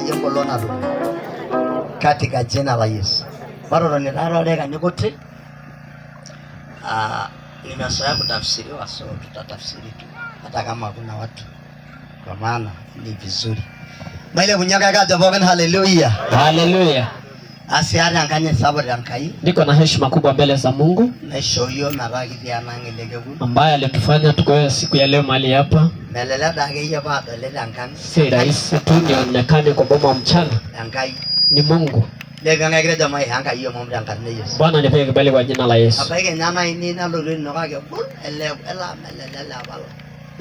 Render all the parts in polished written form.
jengo lona katika jina la Yesu. Bado ninarolega nikote. Nimezoea kutafsiriwa, so tutatafsiri tu hata kama kuna watu, kwa maana ni vizuri. Maile kunyaga kaja bogen. Haleluya. Haleluya. Asiana nganye saburi ankai. Niko na heshima kubwa mbele za Mungu. Na shoyo na ragi ya nangelege ambaye alitufanya tukoe siku ya leo mahali hapa. Melela dage ya baba lela ngani. Si rahisi tu nionekane kwa boma mchana. Ankai Ni Mungu. Lega ngagire jamaa hanga hiyo mambo ya karne Yesu. Bwana nipe kibali kwa jina la Yesu. Abaige nyama ini na lolo nokage ele melela balo.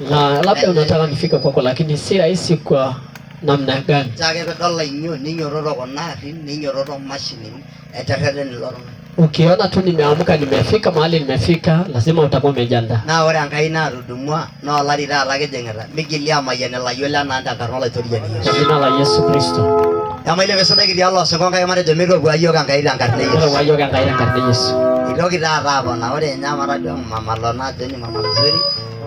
Na labda unataka nifike kwako, lakini si rahisi kwa namna gani? Jage bedola inyo ninyororo konari ninyororo mashini etereren loro. Ukiona tu nimeamka nimefika mahali nimefika, lazima utakuwa umejiandaa. Na ore ankai na rudumwa na lari rara kejengera migilia mayene la yola na anda karola toriani Yesu. Kwa jina la Yesu Kristo. Kama ile mesona kidi Allah sekonga yamare de mego gwa yoga ngai rangarne Yesu. Kwa yoga ngai rangarne Yesu. Ilogi rara bona ore nyama radio mama lona deni mama nzuri.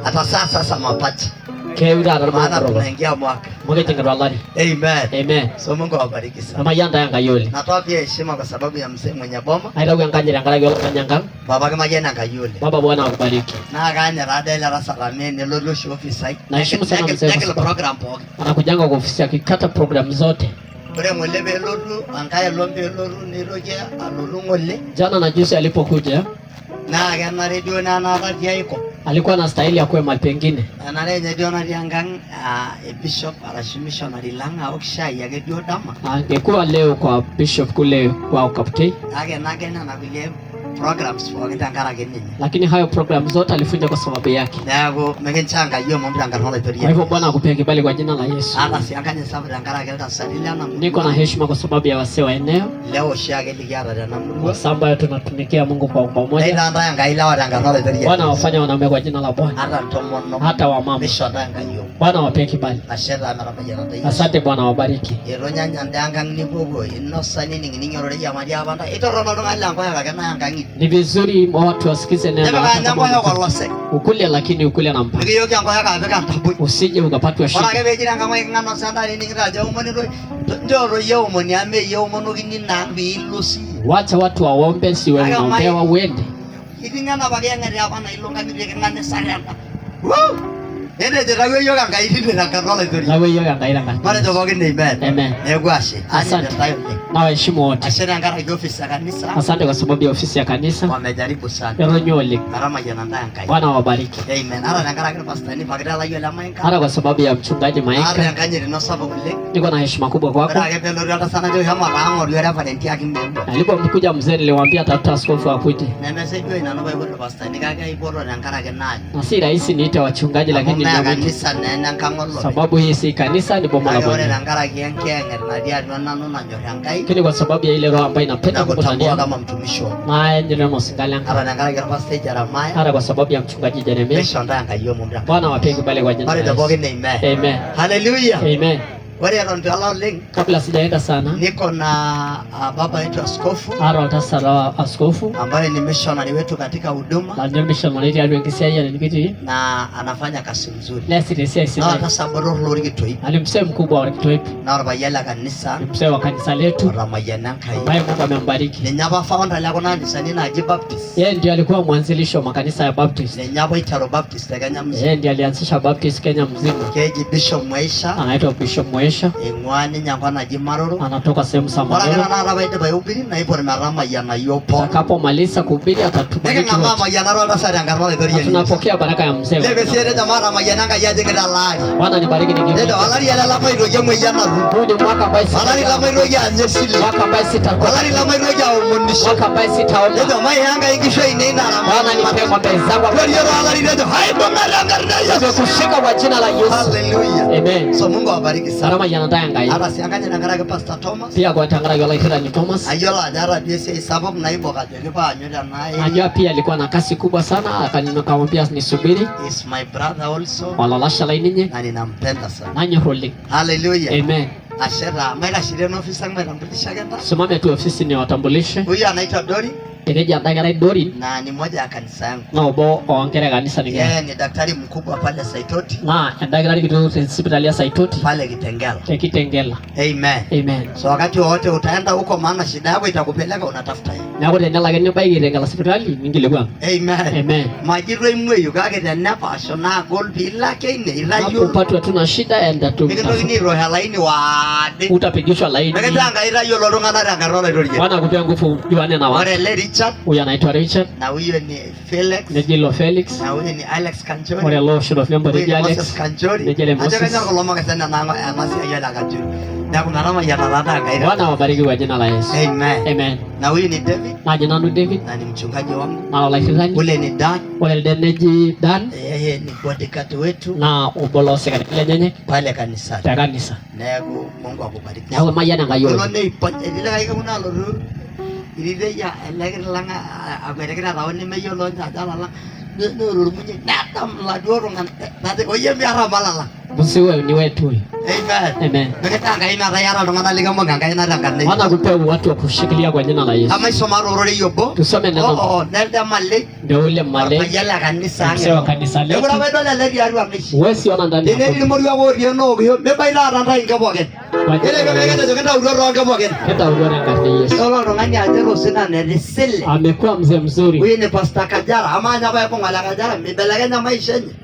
Hata sasa mapacha. Keura rara maana tunaingia mwaka. Mwaka tengero lari. Amen. Amen. So Mungu awabariki sana. Mama yanda yanga yole. Natoa pia heshima kwa sababu ya mzee mwenye boma. Aida kuanganya ngala yole kanyanga. Baba kama jana ngayole. Baba Bwana akubariki. Na ganya rada ile rasa ramene lolo show office. Na heshima sana mzee. Kila program poke. Anakujanga kwa ofisi akikata program zote. Ore mwelebe lolo angaya lombe lolo niroje alolo ngole. Jana na juzi alipokuja Na gana radio na radio iko. Alikuwa na stahili ya kuwa mahali pengine. Na radio na riangang bishop arashimishonari langa oksha yake dio dama. Angekuwa leo kwa bishop kule kwa Kaptei. Na vile programs for ngitangara genini. Lakini hayo program zote alifunja kwa sababu yake. Nago megenchanga hiyo mambo ngara itoria. Kwa hivyo Bwana akupee kibali kwa jina la Yesu. Ala sianganye sababu ngara gelta salila na. Niko na heshima kwa sababu ya wasee wa eneo. Leo shage ligiara na Mungu. Kwa sababu tunatumikia Mungu kwa pamoja. Ndio ndio ngaila wa ngara itoria. Bwana wafanya wanaume kwa jina la Bwana. Hata tomono. Hata wamama. Bishodanga hiyo. Bwana wapee kibali. Ashera na ramajana ndio. Asante Bwana wabariki. Yeronya nyandanga ni bobo inosani ninginyoro ya maria abanda. Itorono ngala ngwa kana yangangi. Ni vizuri watu wasikize neno. Ukule lakini ukule na mpaka. Usije ukapatwa shida. Wacha watu waombe, si wewe unaombewa uende. Ende de rawe yoga ngai dinde na karola tori. Rawe yoga ngai ranga. Mare to boge nei ben. Amen. Negwashe. Asante. Na waheshimu wote. Ashera ngara ofisi ya kanisa. Asante kwa sababu ya ofisi ya kanisa. Wamejaribu sana. Eronyole. Karama jana ndaya ngai. Bwana wabariki. Amen. Ara ngara kwa pastor ni bagada la yola mainka. Hata kwa sababu ya mchungaji Maika. Ara nganyeri no sabo kule. Niko na heshima kubwa kwako. Ara ngependo rada sana jo hama rango ryo referent yake mbembo. Alipomkuja mzee niliwaambia tafuta askofu akuje. Na message jo ina no Bible pastor ni kaka iboro na ngara kenani. Na si rahisi niite wachungaji lakini ndio kanisa na nkangolo. Sababu hii si kanisa, ni boma la Bwana. Lakini kwa sababu ya ile roho ambayo inapenda kukutania kama mtumishi wako. Na ndio msingalanga. Hata kwa sababu ya mchungaji Jeremia. Bwana wapee kibali kwa jina la Yesu. Amen. Hallelujah. Amen. Kabla sijaenda sana, niko na baba yetu askofu askofu ambaye ni missionary wetu katika huduma na ndio missionary aliyeingisia nikiti na anafanya kazi nzuri. Na saboro lori kitoi alimsema mkubwa wa kitoi na rabayala kanisa msee wa kanisa letu ramayana kai ambaye Mungu amembariki. Ni nyaba founder la kona kanisa ni na Baptist. Yeye ndiye alikuwa mwanzilishi wa makanisa ya Baptist. Ni nyaba itaro Baptist Kenya mzima. Yeye ndiye alianzisha Baptist Kenya mzima. Keji Bishop Mwaisha anaitwa Bishop Mwaisha. Ingwani nyangwana jimaroro anatoka sehemu za Maroro. Wala na baida bayubiri na ipo marama yana yopo. Atakapomaliza kuhubiri atatubariki. Nega mama yana rola sasa ngarole dori. Tunapokea baraka ya mzee. Lebe siere da mara majana nga yaje kada lari. Bwana nibariki nikiwa. Ndio alari ya la mai roje mwe yana ru. Huu ni mwaka ambao alari la mai roje anyesili. Mwaka ambao sitakuwa. Alari la mai roje umundisha. Mwaka ambao sitaona. Ndio mai hanga ingisho inaina na. Bwana nipe ng'ombe zangu. Ndio alari ndio hai bongara ngara Yesu. Kushika kwa jina la Yesu. Hallelujah. Amen. So Mungu awabariki sana. Salama yanataka ngai. Sianganya na ngara Pastor Thomas. Pia kwa tangara yola ikira ni Thomas. Ayola ajara diese sababu na ibo kaje kwa nyoda naye. Ajua pia alikuwa na kasi kubwa sana, akanikamwambia nisubiri. Is my brother also. Walalasha laininye. Na ninampenda sana. Nanyo rolling. Hallelujah. Amen. Ashera, mega shireno ofisa mega mpitisha genda. Simame tu ofisi ni watambulishe. Huyu anaitwa Dori. Teneji andagara Dorin. Na ni moja ya kanisa yangu. Na obo oangere kanisa ninge. Yeye ni daktari mkubwa pale Saitoti. Na andagara kitu hospitali ya Saitoti. Pale Kitengela. Kitengela. Amen. Amen. So wakati wote utaenda huko maana shida yako itakupeleka unatafuta yeye. Na wote nela gani bai Kitengela hospitali ningilekwa. Amen. Amen. Majiro imwe yugage tena pasho na gol bila kene irayo. Upatwa tuna shida enda tu. Nikitoki ni roho laini wade. Utapigishwa laini. Nikitanga irayo lolongana ranga rola rola. Wana kupea nguvu juane na watu. Ore Richard. Huyu anaitwa Richard. Na huyo ni Felix. Nejilo Felix. Na huyo ni Alex Kanchori. Ore lo shiro fyamba ni Alex. Moses Kanchori. Nejele Moses. Acha kana koloma kasana nango amasi ayala Kanchori. Na kuna nama ya nalata kaida. Bwana wabariki kwa jina la Yesu. Amen. Amen. Na huyu ni David. Na jina ni David. Na ni mchungaji wangu. Na wala kirani. Ule ni Dan. Ule neji Dan. Yeye ni bodyguard wetu. Na ubolose katika nyenye pale kanisa. Ta kanisa. Na Mungu akubariki. Na mayana ngayo. Kulo ne ipan ile kaya kuna loro. Ile ya langa amerekera rawani meyolo njala la. No munye natam la doro ngan. Nate oye miara malala. Musiwe ni wetu. Amen. Amen. Nakatanga ina rayara ndongana liga monganga ina rangane. Wana kupewa watu wa kushikilia kwa jina la Yesu. Kama isoma rorore yobo. Tusome neno. Nelda male. Ndio ule male. Ayala kanisa. Msewa kanisa letu. Ngora wedo le leri aru amishi. Wesi ona ndani. Nene muri wa wori no gyo. Me baila randa inga bogen. Ele kama kenda uroro anga bogen. Kenda uroro anga Yesu. Solo ndongani ajero sina neresele. Amekuwa mzee mzuri. Huyu ni Pastor Kajara. Amanya baya kwa ngala Kajara. Mbelaganya maisha ni.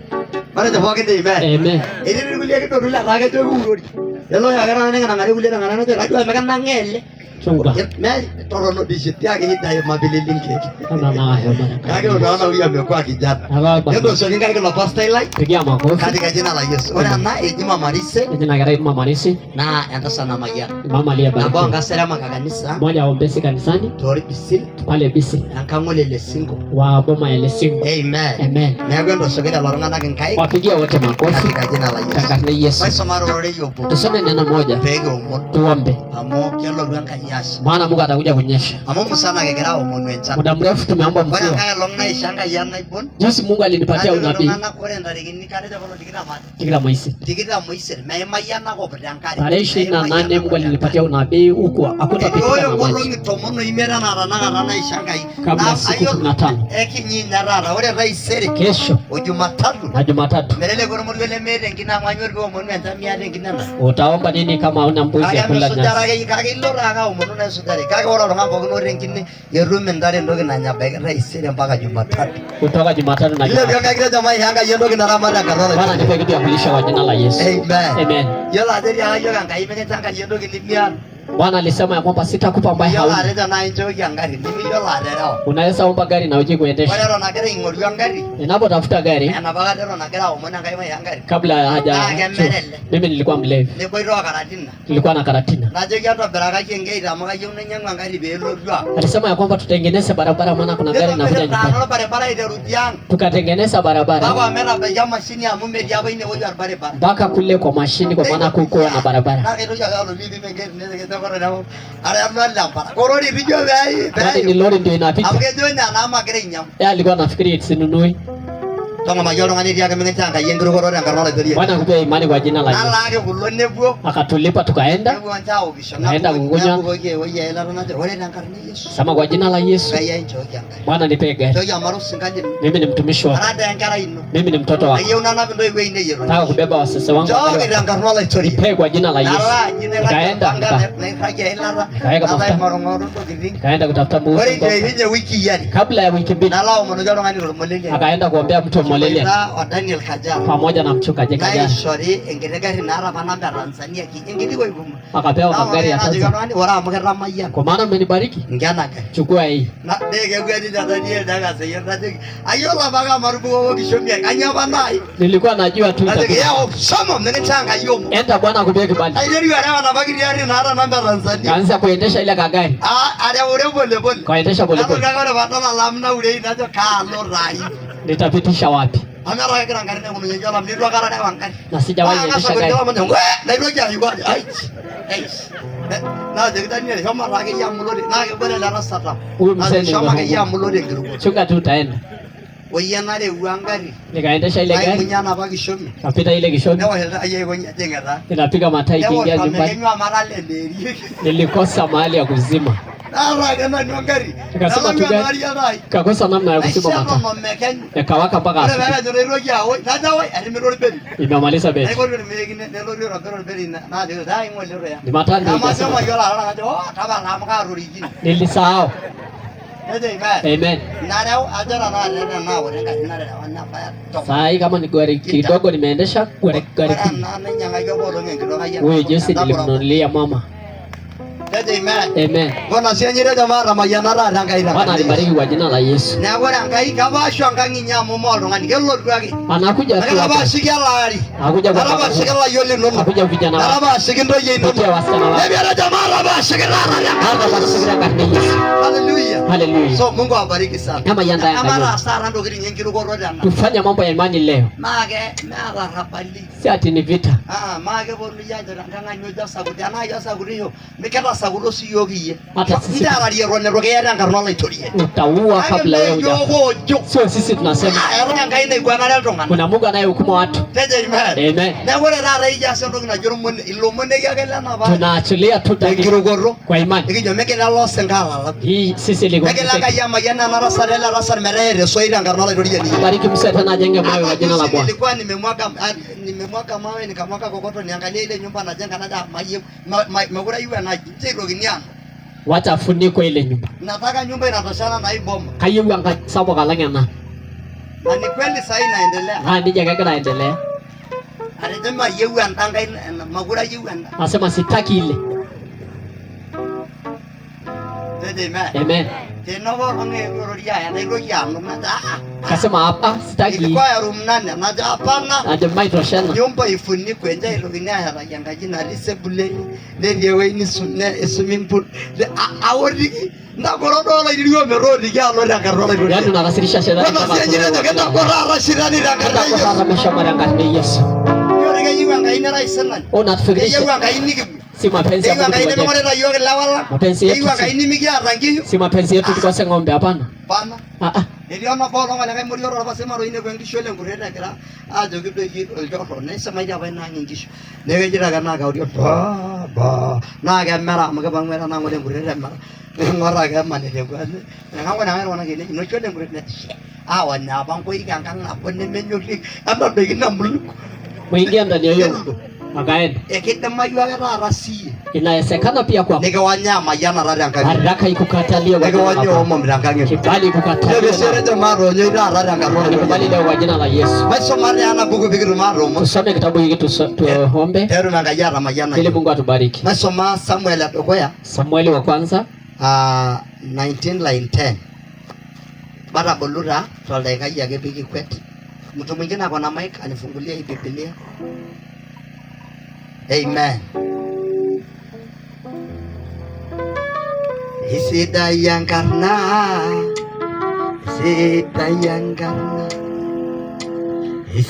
Mara de bogen de ibe. Amen. Ele kulia kitu rula raga to urori. Yalo ya gara nanga ngare kulia ngana no radio amekana ngele. Chunga. Me torono dishiti yake hita mabililingi. Ana na hayo bana. Kage unaona huyu amekuwa kijana. Ndio sio ninga kile Pastor Eli. Pigia makofi. Katika jina la Yesu. Ona na ejima marise. Jina gara mama Marisi. Na enda sana magia. Mama alia bana. Na bonga salama kanisa. Moja aombesi kanisani. Tori bisil. Pale bisi. Ankangole le singo. Wa boma ile singo. Amen. Amen. Na gwendo sogera lorongana kenkai. Wapigia wote makofi. Katika jina la Yesu. Katika Yesu. Basi marore yopo. Tusome neno moja. Pege umo. Tuombe. Amo kelo lwanka yasha. Maana Mungu atakuja kunyesha. Amo musana kegera umo encha. Muda mrefu tumeomba Bwana mvua. kaya longa ishanga yana ibon. Juzi Mungu alinipatia unabii. Lorongana korenda ligini kare de kono dikira mat. Kila mwezi. Dikira moise mema yana ko bdankari. Tarehe 28 Mungu alinipatia unabii huko hakutapitika na maji. Tomono imera na rana ishanga hii. Kabla siku 15. Eki nyina rara ore raisere. Kesho O Jumatatu. na Jumatatu. Merele kono mulwele mere ngina mwanyor ko monu entamia de ngina. Utaomba nini kama una mbuzi ya kula nyasi? Kage kage lora ga monu na sudare. Kage ora ronga bogono rengine yerume ndare ndoge na nyabe raisere mpaka Jumatatu. Kutoka Jumatatu na Ile Jumatatu. bia kage jamaa yanga yendo ngina ramara karora. Bwana nipe kitu ya kulisha kwa jina la Yesu. Amen. Amen. Yola aderi ya yoga ngai mene tanga yendo ngini Bwana alisema ya kwamba sitakupa ambaye hauna. Yola aderi na injoki angari. Nimi yola aderi. Unaweza omba gari na uje kuendesha. Wale ro nakere ingori angari. Ninapotafuta gari Ana baga dero nakera omona ngai mai angari. kabla haja. Mimi nilikuwa mlevi. Ne boiro karatina. Nilikuwa na karatina. Na je kiatu baraka kenge ida maka yuna nyanga ngari belo dua. Alisema ya kwamba tutengeneze barabara maana kuna gari inakuja nyumbani. Barabara ile rudiang. Tukatengeneza barabara. Baba amera ba mashini ya mume dia ba ine wojo barabara. Mpaka kule kwa mashini kwa maana kuko na barabara. Na kero jaga lo bibi menge ne ke to koro dawo. Are amna lampara. Korori rijo bai. Yaani ni lori ndio inapita. Amge jonya na magere nyam. Yeye alikuwa anafikiri sinunui. Tonga mayoro ngani dia kemenge tanga yengro koro na karona tori. Bwana akupe imani kwa jina la Yesu. Ala ke bulo nebuo. Akatulipa tukaenda. Nebuo njao bisho. Naenda kukunywa. Oye oye ela rona ore na karni Yesu. Sama kwa jina la Yesu. Kaya injo janga. Bwana nipe gari. Toya maru singanje. Mimi ni mtumishi wako. Arada ngara ino. Mimi ni mtoto wako. Aye unana bindo iwe ine yero. Nataka kubeba wasese wangu. Joga ila karona tori. Nipe kwa jina la Yesu. Nikaenda nikaenda kutafuta mbuzi. Kabla ya wiki mbili akaenda kuombea mtu Molele pamoja na mchungaji Kajara. Akapewa magari ya Tanzania. Kwa maana umenibariki. Chukua hii. Nilikuwa najua tu. Enda Bwana akupee kibali. Kaanza kuendesha ile kagari. Kaendesha pole pole. Nitapitisha wapi? Na sijawahi endesha gari. Huyu mzee ni chunga tu utaenda. Nikaendesha ile gari. Kapita ile Kishomi. Ninapiga matai kiingia nyumbani. Nilikosa mahali ya kuzima. Kena nyongari. Akasema tu gari. Kakosa namna ya kusema mata. Kawaka mpaka asiku. Imemaliza beti. Ni matanda nilisahau. Amen. Sai kama ni gari kidogo nimeendesha gari. Wewe jinsi nilimnunulia mama. Amen. Bwana sianyire jamaa ramayana ra rangaira. Bwana alibariki kwa jina la Yesu. Na bora ngai kabasho ngangi nyamo molo ngani kelo twake. Anakuja tu hapa. Kabashikala. Anakuja kwa sababu. Kabashikala yole nono. Anakuja vijana wao. Kabashikindo yeno. Ndio wasichana wao. Ndio jamaa rabashikala. Anabashikira kwa Yesu. Hallelujah. Hallelujah. So Mungu awabariki sana. Kama yanda yanga. Kama rasara ndo kiri nyengiru kwa roda. Tufanye mambo ya imani leo. Mage mara rapali. Si ati ni vita. Mage bonu yanja nganga nyoja sabuti anaja saburiyo. Mikata saburo si yogi. Hata sisi utaua kabla wewe hujafa. Sio sisi tunasema. Kuna Mungu anayehukumu watu. Amen. Tunaachilia tu kwa imani. Hii sisi liko. Bariki mseta ajenge mawe kwa jina la Bwana. Nilikuwa nimemwaga mawe nikamwaga kokoto niangalie ile nyumba najenga naja magura iwe na jiro giniana. Wacha afuniko ile nyumba. Nataka nyumba inatoshana na hii boma. Kayewu anga sabo kalangana. Na ni kweli sasa inaendelea. Ndije kaka naendelea. Anasema yewu andanga magura yewu anda. Anasema sitaki ile. Amen. Tena wange roria ya roria mnada. Kasema hapa sitaki. Ilikuwa ya room 8 na hapana. Aje maitoshana. Nyumba ifunikwe nje ile vinyaya yanga jina lisebule. Ndio wewe ni swimming pool. Awori na korodola iliyo merodi ya lola karola. Yaani unakasirisha shetani kama. Basi nyingine ndio korara shirani na karaya. Korara meshamara ngani Yesu. Yore yiwa ngaina raisana. Unafikirisha. Yiwa ngaini si mapenzi ya Mungu. Mapenzi yetu si mapenzi yetu tukose ng'ombe hapana. Hapana. Niliona bora wale kama mlio roba sema roine kwa ngisho ile ngurenda kira ajo kido joro ne sama ya bana ngisho ne jira kana ka audio ba na ga mara mga bang mera na ngore ngurenda mara ngora ga mane le kwa na ngwa na mera wana gele no chole ngurenda awa na bang ko ikang kang na pon ne menyo li amba begina muluku mwingia ndani ya hiyo akaenda ekita mayu aga rasi inawezekana pia kwa nige wanyama yana rara ngani haraka ikukatalia nige wanyo omo mrangange kibali kukatalia nige serete maro nyoira rara ngani kibali leo kwa jina la Yesu maso mari ana buku bikiru maro tusome kitabu hiki tuombe tero na ngayara mayana ili Mungu atubariki. Maso ma Samuel atokoya Samueli wa kwanza 19 line 10 bara bolura tolda ngaji yake biki kwet mtu mwingine ako na mic anifungulia hii Biblia. Amen. Isida yang karna Hey Yesu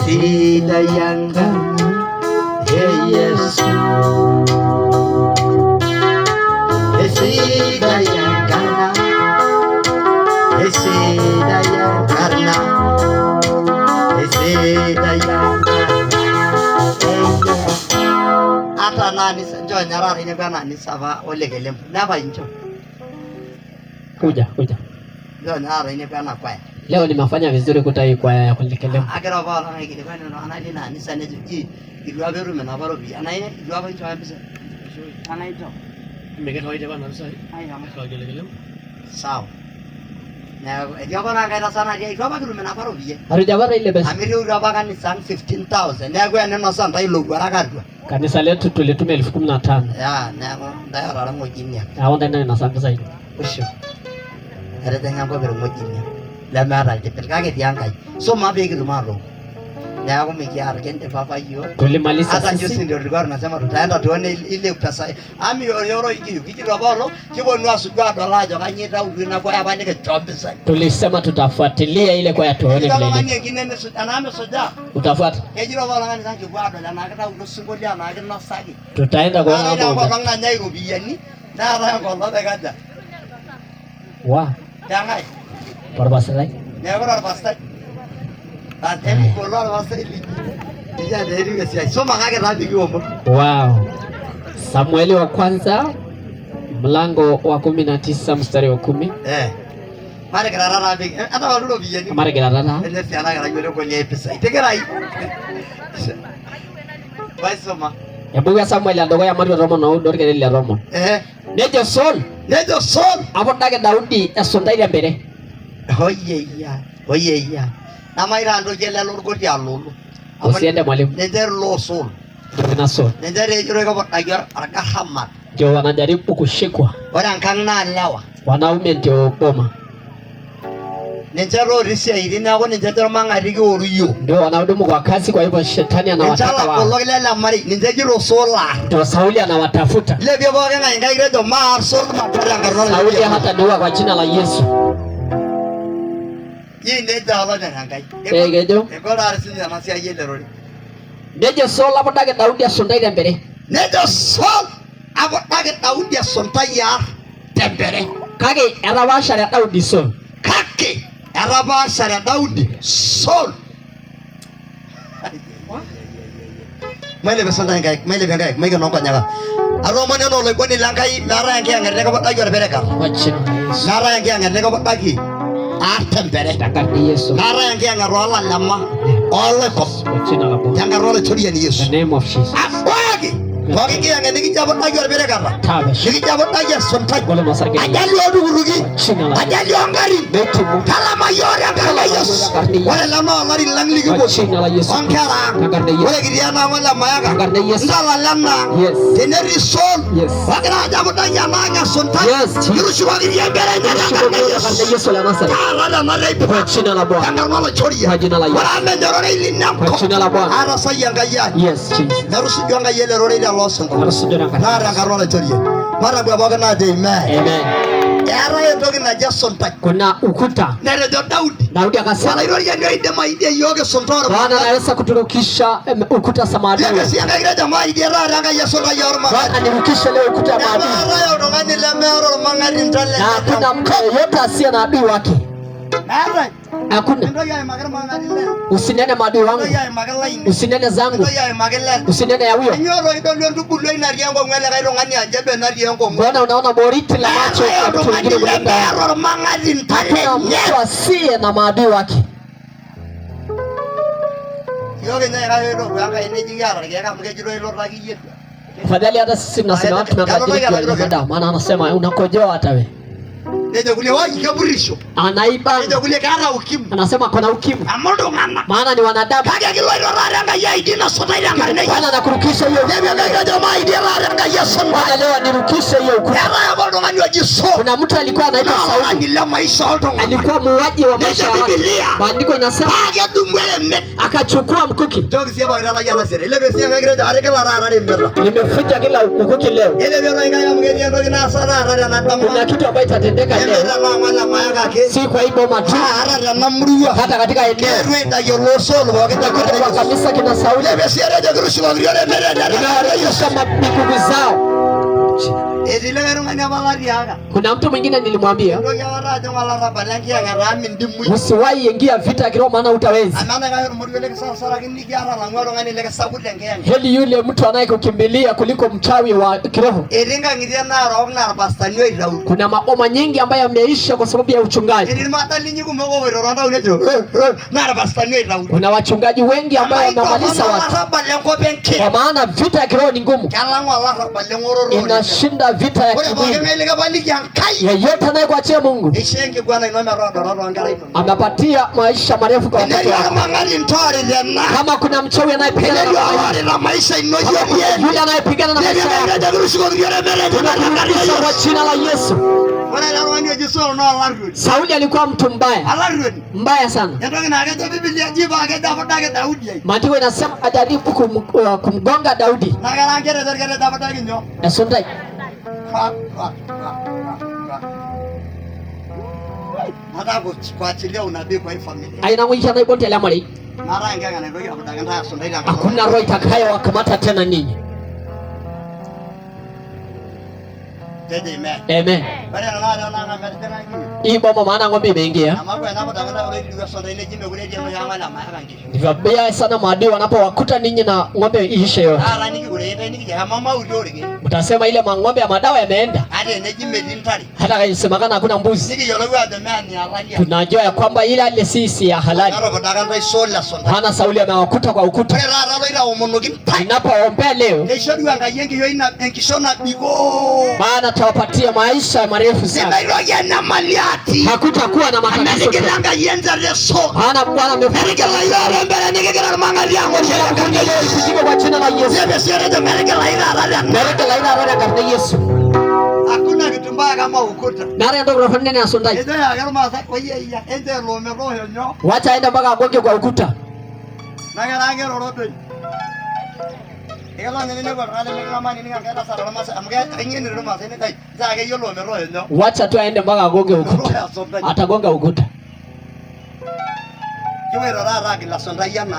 Isida yang karna ata nani njoo nyarara ile bana ni sava olegele naba njoo kuja njoo nyarara ile bana kwa leo nimefanya vizuri kutai kwa ya kulekelem agara bala na ile bana no anali nani sana ji ilwa beru mena baro bi anaye ilwa ba njoo ambisa anaye njoo mmegeto ile bana sasa ai hama kwa kulekelem sawa na ndio bana ngaida sana dia ilwa ba beru mena baro bi harujabara ile basi amiri ilwa ba kan sang 15000 na kwa neno santa ilo gwarakadwa kanisa letu tulitume 15,000 ya na ndayo rara ngojinia aonda ndio nasanga zaidi usho ada tengah gua bermojinya la mara jepelkage diangai so mabe kirumaro na ako mikiar kende papa hiyo tulimaliza hata juzi ndio tulikuwa tunasema tutaenda tuone ile pesa ami yoro iki kijiro bolo kibonwa sugwa dolajo kanyeta udina kwa abane ke chopesa tulisema tutafuatilia ile kwa tuone vile kama nyingine ni aname soja utafuata kijiro bolo ngani sanki kwa dola na kata udosingolia na kina saki tutaenda kwa ngamo kwa ngana nyairu biyani na ra ko lo begaja wa jangai Barbasai ne barbasai atemi kolor waseli ija deri ngesi soma kage rabi kiombo wow Samueli wa kwanza Mlango wa 19 mstari wa 10. Mare garara big. Ata walulo biyani. Mare garara. Ene siana gara yule kwenye episode. Itegerai. Baisoma. Ebuga Samuel andogo ya mari Romo na udor kele le Romo. Nejo Saul. Abodage Daudi esondai mbere. Oye ya. Namaira ando jele lorgoti alolo. Usiende mwalimu. Nender lo Saul. Na Saul. Nender jero ko botage araka hamma. Ndio wanajaribu kushikwa. Ora nkangna lawa. Wanaume ndio boma. Nenjaro risia irina ko nenjaro mangariki oruyo. Ndio wanahudumu kwa kazi, kwa hivyo shetani anawataka wao. Nenjaro kologela mari nenjiro sola. Ndio Sauli anawatafuta. Ile byo boga ngai gredo mar sol matara ngarona. Sauli hata ndio kwa jina la Yesu. Yinde dawa na ngai. Egejo. Ekora arisi na masia yele rori. Nejo Saul abodage Daudi asondai mbere. Nejo Saul abodage Daudi asondai ya tembere. Kage erabashara Daudi Saul. Kake erabashara Daudi Saul. Mele besonda ngai, mele bengai, mege nonko nyaga. Aroma neno le boni langai lara yangi angere ko bodagi ore bereka. Wachino Yesu. Lara yangi angere ko bodagi. Tembere. Takati Yesu. Lara yangi angero ala lama. Ole ko. Wachino la bo. Yangero le chori ni Yesu. The name of Jesus. Wagi. Wagi ki angere ki jabo bodagi ore bereka. Tabe. Ki jabo bodagi sontai. Gole masarge. Ajali odu urugi. Wachino la. Ajali ongari. Betu mu. Kala mayore angala Yesu. Wale lama ngari langli ki bo. Wachino la Yesu. Onkara. Takarde Yesu. Wale kiriana wala mayaga. Takarde Yesu. Ngala lana. Yes. Teneri Saul. Yes. Wakana jabo bodagi amanga sontai. Yes. Yurushi wagi yembere Takarde Yesu la Nazareth. Ala malaibu. Wachino la Bwana. Angalo chori. Wajina la Yesu. Wala mendorore ilinamko. Wachino la Bwana. Ara sayanga ya. Yes, Jesus. Narusu jonga yele rore ila loso. Arasudira Na ngata. ranga role chori. Mara bwa boga na de amen. Amen. Yara yedogi na Jason tak. Kuna ukuta. Nere do Daudi. Daudi akasema Wala irori yanga ide ma ide yoge sontoro. Bwana anaweza kuturukisha ukuta Samaria. Yanga si yanga ide ma ide ranga Yesu na yorma. Bwana nirukishe leo ukuta wa maadui. Yara yo ngani le mero mangari ntale. Na hakuna mtu yeyote asiye na adui wake. Mara. Hakuna. Ndo ya magara mangari le. Usinene maadui wangu. Ndo ya magala ine. Usinene zangu. Ndo ya magala. Usinene ya huyo. Nyoro ido ndu bulo ina riango ngwele kairo ngani ajebe na riango. Mbona unaona boriti la macho ya mtu mwingine kulinda? Mero mangari ntale. Hakuna mtu asiye na maadui wake. Yoge nyaya kairo yanga ine jingara yanga mkejiro ilo raki yetu. Fadhali hata sisi tunasema watu tunabadilika, maana anasema unakojoa hata wewe. Ndio kule waji kaburisho. Anaiba. Ndio kule kana ukimu. Anasema kuna ukimu. Amondo ngana. Maana ni wanadamu. Kage kilo ilo ranga ya idina sota ile ngane. Bwana anakurukisha hiyo. Ndio ndio jamaa idina ranga ya sota. Bwana leo anirukishe hiyo ukuta. Yara ya bondo ngani wajiso. Kuna mtu alikuwa anaitwa Sauli. Ni maisha hoto. Alikuwa muuaji wa maisha ya watu. Maandiko inasema kage dumwele me. akachukua mkuki. Ndio kisia bwana la yana sere. Ile besia ngire dare kala rara ni mbele. Nimeficha kila mkuki leo. Ile ndio ngaya ya mgeni ndio kina sara rara na tamu. Kuna kitu ambacho kitatendeka leo. Si kwa hii boma tu. Hata katika eneo. Kwa kanisa kina Sauli. Inawarejesha migugu zao. Kuna mtu mwingine nilimwambia usiwahi ingia vita ya kiroho maana hutaweza. Heli yule mtu anayekukimbilia kuliko mchawi wa kiroho. Kuna maoma nyingi ambayo yameisha kwa sababu ya uchungaji. Kuna wachungaji wengi ambao wamemaliza watu. Kwa maana vita ya kiroho ni ngumu. Inashinda vita ya kimwili. Yeyote anayekuachia Mungu amepatia maisha marefu kwa watoto wake. Kama kuna mchawi anayepigana na maisha yule anayepigana na maisha kwa jina la Yesu. Sauli alikuwa mtu mbaya sana. Maandiko inasema ajaribu kumgonga Daudi. Esondai. Hata kuachilia unabii kwa hii familia. Aina mwisha na ibonte la mali. Hakuna roho itakayowakamata tena ninyi. Amen. Hii boma maana ng'ombe imeingia. Ni vibaya sana maadui wanapowakuta ninyi na ng'ombe iishe yote. Mtasema ile ng'ombe ya madawa yameenda. hata kaisemekana hakuna mbuzi, tunajua ya kwamba ile si ya halali. Hana Sauli amewakuta kwa ukuta. Ninapoombea leo, maana tawapatia maisha marefu sana, hakutakuwa na matatizo. Hana Bwana amefunga kwa jina la Yesu. Hakuna kitu mbaya kama ukuta. Nare ndo grafani ni asondai. Ndio ya kama sasa kwa hiyo ende lo mero nyo. Wacha aenda mpaka agonge kwa ukuta. Nange rorodo. Egalo nene kwa kale kama nini ngaka sara masa amge ngene ndo masa ngai. Zake hiyo lo mero nyo. Wacha tu aende mpaka agonge ukuta. Atagonga ukuta.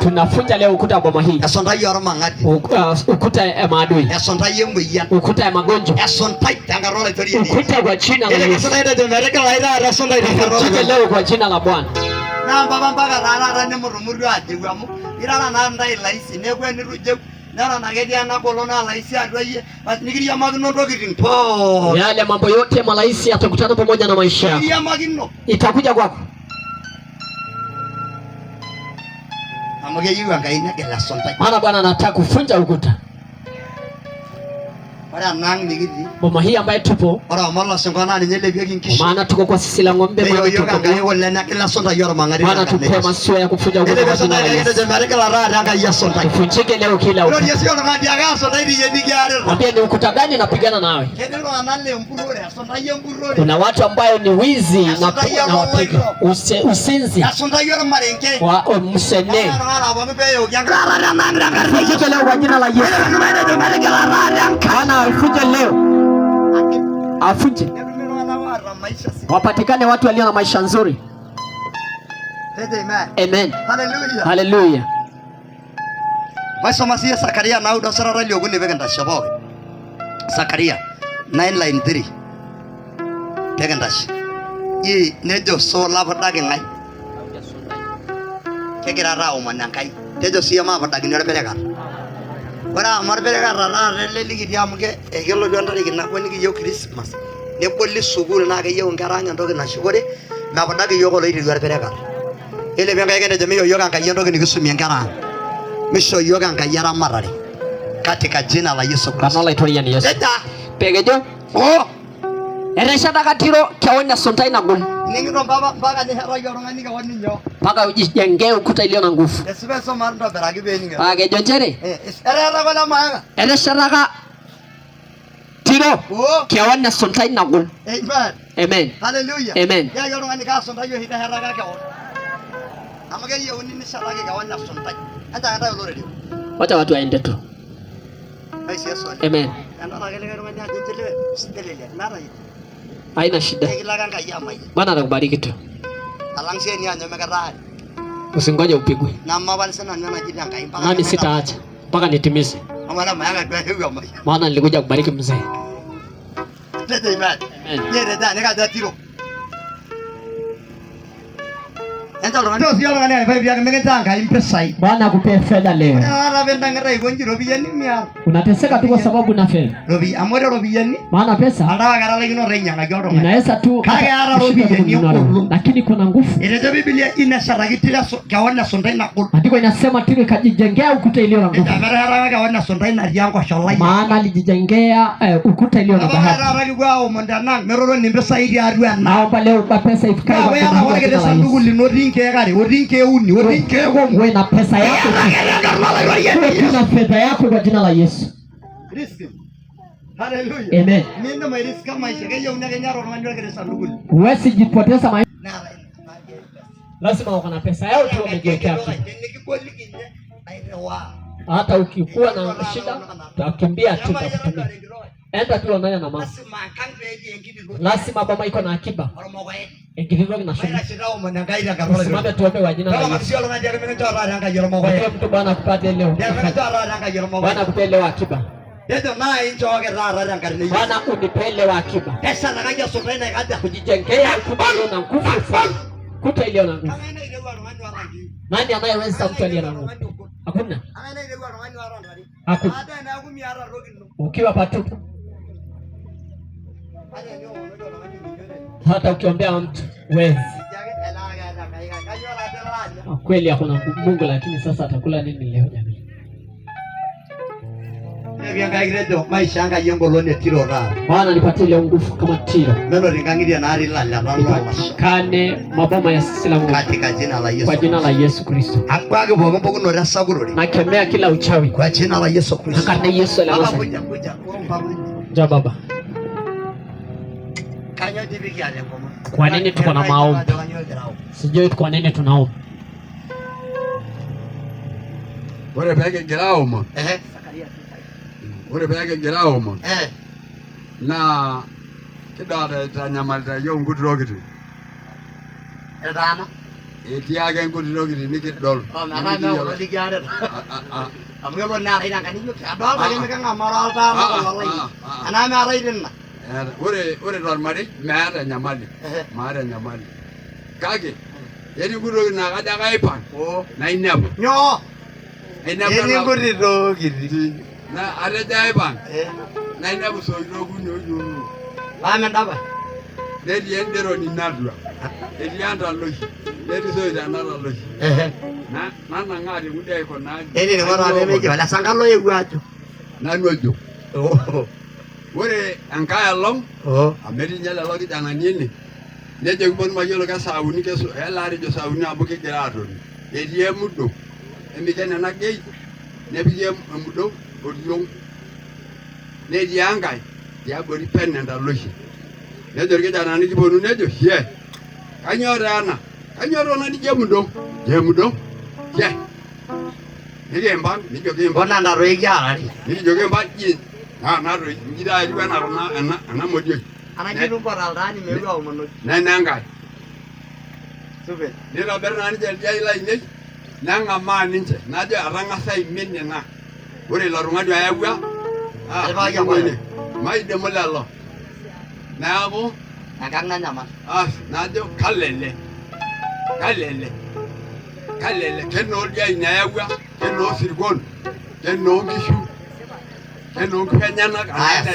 Tunafunja leo ukuta wa boma hii. Ukuta ya maadui. Ukuta ya magonjwa. Ukuta kwa jina la Yesu. Tunafunja leo kwa jina la Bwana. Na baba mpaka rara ne murumuru ajewamu. Irara na ndai laisi ne kweni ruje. Nara na gedia na kolona laisi adwaye. Nikiria magino dokitin po. Yale mambo yote malaisi yatakutana pamoja na maisha yako. Nikiria magino. Itakuja kwako. Maana Bwana anataka kufunja ukuta. Boma hii ambaye tupo, maana tuko kwa sisi la ng'ombe, maana tupo masua ya kufunja ukuta kwa jina la Yesu. Tufunjike leo kila ukuta. Mwambie ni ukuta gani napigana nawe. Kuna watu ambayo ni wizi na wapiga usinzi wa msene. Tufunjike leo kwa jina la Yesu. Bwana afunje leo. Afunje. Wapatikane watu walio na maisha nzuri. Amen. Hallelujah. Hallelujah. Masoma siya Zakaria na uda sarara lio gune beganda shabawe. Zakaria 9:3. Beganda shi. Ye nejo so labadage ngai. Kekira rao manankai. Tejo siya ma badage ne belega. Ora marbere garara rele ligidia muge egelo jondari gina kwani giyo Christmas ne bolli suguru na ga yew ngaranya ndoge na shugore na badagi yoko leiti garbere gar ele benga yene de meyo yoga kan yendo ni kusumi ngara misho yoga kan yara marare katika jina la Yesu Kristo. Kana la itoria ni Yesu. Pegejo. Oh. Eresha takatiro kaona sontai na gol. Ningido baba mpaka ni hera yoronga ni kawani nyo. Mpaka ujijenge ukuta iliyo na nguvu. Esibeso marndo beragi beninga. Pagejo njere. Erera kola maanga. Eresha taka tiro kaona sontai na gol. Amen. Amen. Hallelujah. Amen. Ya yoronga ni ka sontai yo hita hera ka kaona. Amage yo ni sharage kaona sontai. Hata hata lore dio. Wacha watu waende tu. Amen. Haina shida. Bwana atakubariki tu. Usingoje upigwe. Nami sitaacha mpaka nitimize. Maana nilikuja kubariki mzee. Amen. Bwana akupe fedha leo. Unateseka tu kwa sababu na fedha. Maana pesa inaweza tu, lakini kuna nguvu. Andiko inasema tiro ikajijengea ukuta iliyo na nguvu. Maana alijijengea ukuta iliyo na bahati. Naomba leo pesa ifikae kwa wewe na pesa yako. Kuna fedha yako kwa jina la Yesu. Hallelujah. Amen. Huwezi jipoteza maisha. Lazima uko na pesa yako tu umejiwekea. Hata ukikuwa na shida, utakimbia tu utakutumia. Enda tu onana na mama. Lazima baba iko na akiba. Ingilivyo na shida. Simama tuombe kwa jina la Yesu. Mtu Bwana akupate leo. Bwana akupe leo akiba. Bwana unipe leo akiba. Kujijengea ukuta iliyo na nguvu. Kuta iliyo na nguvu. Nani anayeweza mtu aliye na nguvu? Hakuna. Hakuna. Ukiwa patupu. Hata ukiombea mtu wezi kweli hakuna Mungu, lakini sasa atakula nini leo jamii? Bwana nipatie leo nguvu kama tiro. Kane maboma ya sisi la Mungu. Kwa jina la Yesu Kristo. Nakemea kila uchawi. Kwa jina la Yesu Kristo. Nakane Yesu la Yesu. Ja baba. Kwa nini tuko na maombi? Sijui kwa nini tunaomba. Ore peke girauma. Ore peke girauma. Na kidare tanyamalta yo ngudrogiti. Edana. Etiage ngudrogiti nikidol. Amana digare. Amgelo na ina kanyo. Adol bagi mekanga moral ta moral. Ana me araidinna. Ore normali meata nyamali. Maata nyamali. Kage yeni ngudrogiti na kada kaipan. Na inabu. Nyo. Yeni ngudrogiti. Na ada jaipan. Na inabu so irogu nyoyo. Lame ndaba. Dedi endero ni nadwa. Dedi anda loji. Dedi so ida nara loji. Na ngari mude ko na. Dedi ni mara meje wala sangalo yeguacho. Na nojo. Ore ankaya long. Ameri nyala logi dana nini. Neje kubon ma yolo ka sauni ke so elari jo sauni abuke gerato. Dedi emudo. Emikene na gei. Nebiye emudo odiyong. Dedi angai. Ya bori penne nda loji. Nejo ke dana ni kibonu nejo ye. Kanyorana. Kanyoro na di jemudo. Jemudo. Ye. Ni gemban, ni joge mban. Bona ndaro igara. Ni joge mban ji. Na ro ida ji bana na modio. Ana jiru koral dani mewa umono. Na nanga. Sube. Ni la berna ni jel jai la ni. Nanga ma ninje. Na je aranga sai minne na. Ore la runga ya yawa. Alba ya wale. Mai de molalo. Na abo Nakanga nyama. na jo kalele. Kalele keno dia inayawa, keno sirgon, keno gishu, keno kenyana kana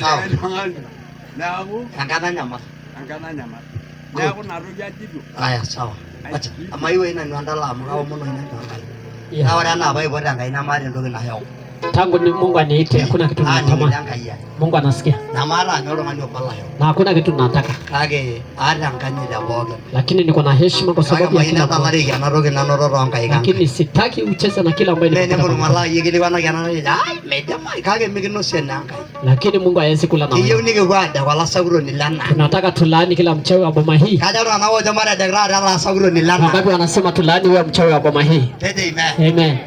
na abo Nakanga nyama. Na abo na roja jidu. Aya sawa. Acha amaiwe ina ndala amgao muno ina ndala. Na wala na bai bora ngai na mari ndo na yao. Tangu ni Mungu aniite hakuna kitu natamani. Mungu anasikia. Na mara nyoro manyo pala yao. Na hakuna kitu nataka. Kage ada ngani da boga. Lakini niko na heshima kwa sababu ya kila mtu. Ya naroge na nororo ngai. Lakini sitaki ucheze na kila ambaye ni mtu mala yigili wana yana. Ai medama kage migino sena ngai. Lakini Mungu hawezi kula na wewe. Hiyo ni gwada wala saguro ni lana. Tunataka tulaani kila mchawi wa boma hii. Kaja ro na woja mara da grada la saguro ni lana. Wangapi wanasema tulaani wewe mchawi wa boma hii? Amen. Amen.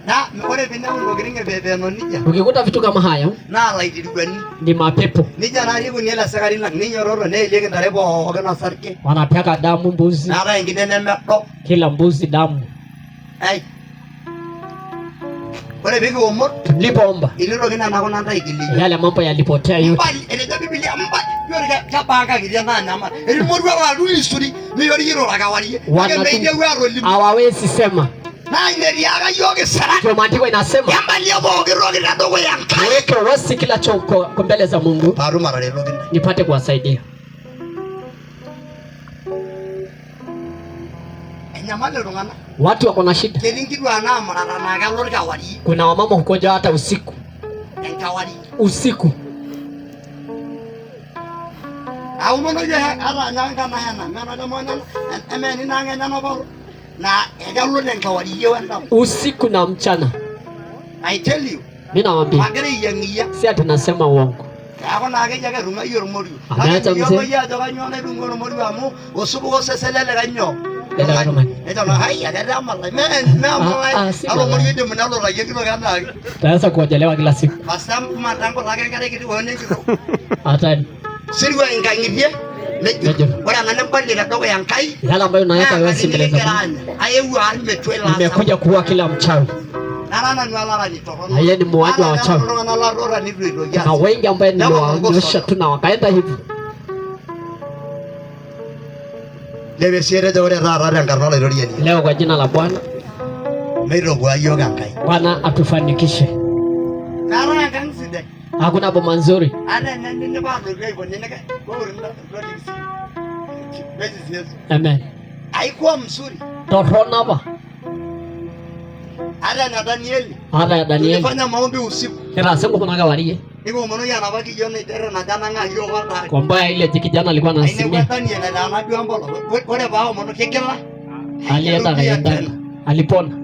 Na ore bina ulogiringe bebe no nija. Ukikuta vitu kama haya na laidirugani ni mapepo. Nija na ribu niela sagari la ninyororo ne ilege ndarebo ogana sarke. Wanapaka damu mbuzi. Na ra ingine ne mekko. Kila mbuzi damu. Ai. Ore bigi omot tulipoomba iliro gina na kona nda igili. Yale mambo yalipotea yote. Mbali ile Biblia mbali. Yore kabanga gidia na nyama. Ili morwa wa ruli suri ni yori yiro ragawari. Hawawezi sema. Na ile yaga yoge sara. Kwa maandiko inasema yamba leo boge roge na dogo yanka. Weke wasi kila choko kwa mbele za Mungu. Paruma rale roge. Nipate kuwasaidia. Enyamale rongana. Watu wako na shida. Kelingidu ana marana na galori kawari. Kuna wamama hukoja hata usiku. Enkawari. Usiku. Au mono je ara nyanga na yana. Mena de mona emeni nanga nyama boro. Na egalo enkawari yewanda. Usiku na mchana. I tell you. Mimi nawaambia. Magere yengia. Si ati nasema uongo. Ako na age jaga runga yoro moru. Ameacha mzee. Yo ya doga nyone rungo moru amu osubu go seselele ganyo. Dada Roman. Eto na haya dada mala. Me alo moru yede munalo la yegi no ganda. Taanza kuojelewa kila siku. Basam matango lage ngare kitu wone kitu. Hatari. Sirwa ingangidie. Lejo. Bora ngane mbali na dogo yankai. Yala ambayo unaweka wewe si mbele za Mungu. Ayewu ametwela. Nimekuja kuua kila mchawi. Yeye ni muuaji wa wachawi. Na wengi ambao niliwaonyesha tu na wakaenda hivi. Leo kwa jina la Bwana. Bwana atufanikishe. Hakuna boma nzuri. Ana nene bado kwa hivyo nene kwa Amen. haikuwa mzuri. Torona hapa. Hata na Danieli. Hata ya Danieli. Tulifanya maombi usiku. Kila siku kuna gawarie. Niko mmono ya nabaki jioni tena na jana ng'ayo wata. Kwa mbaya ile kijana alikuwa Aine anasimia. kwa Danieli na anajua mbolo. Kore bao mmono kekela. Alienda kaenda. Alipona.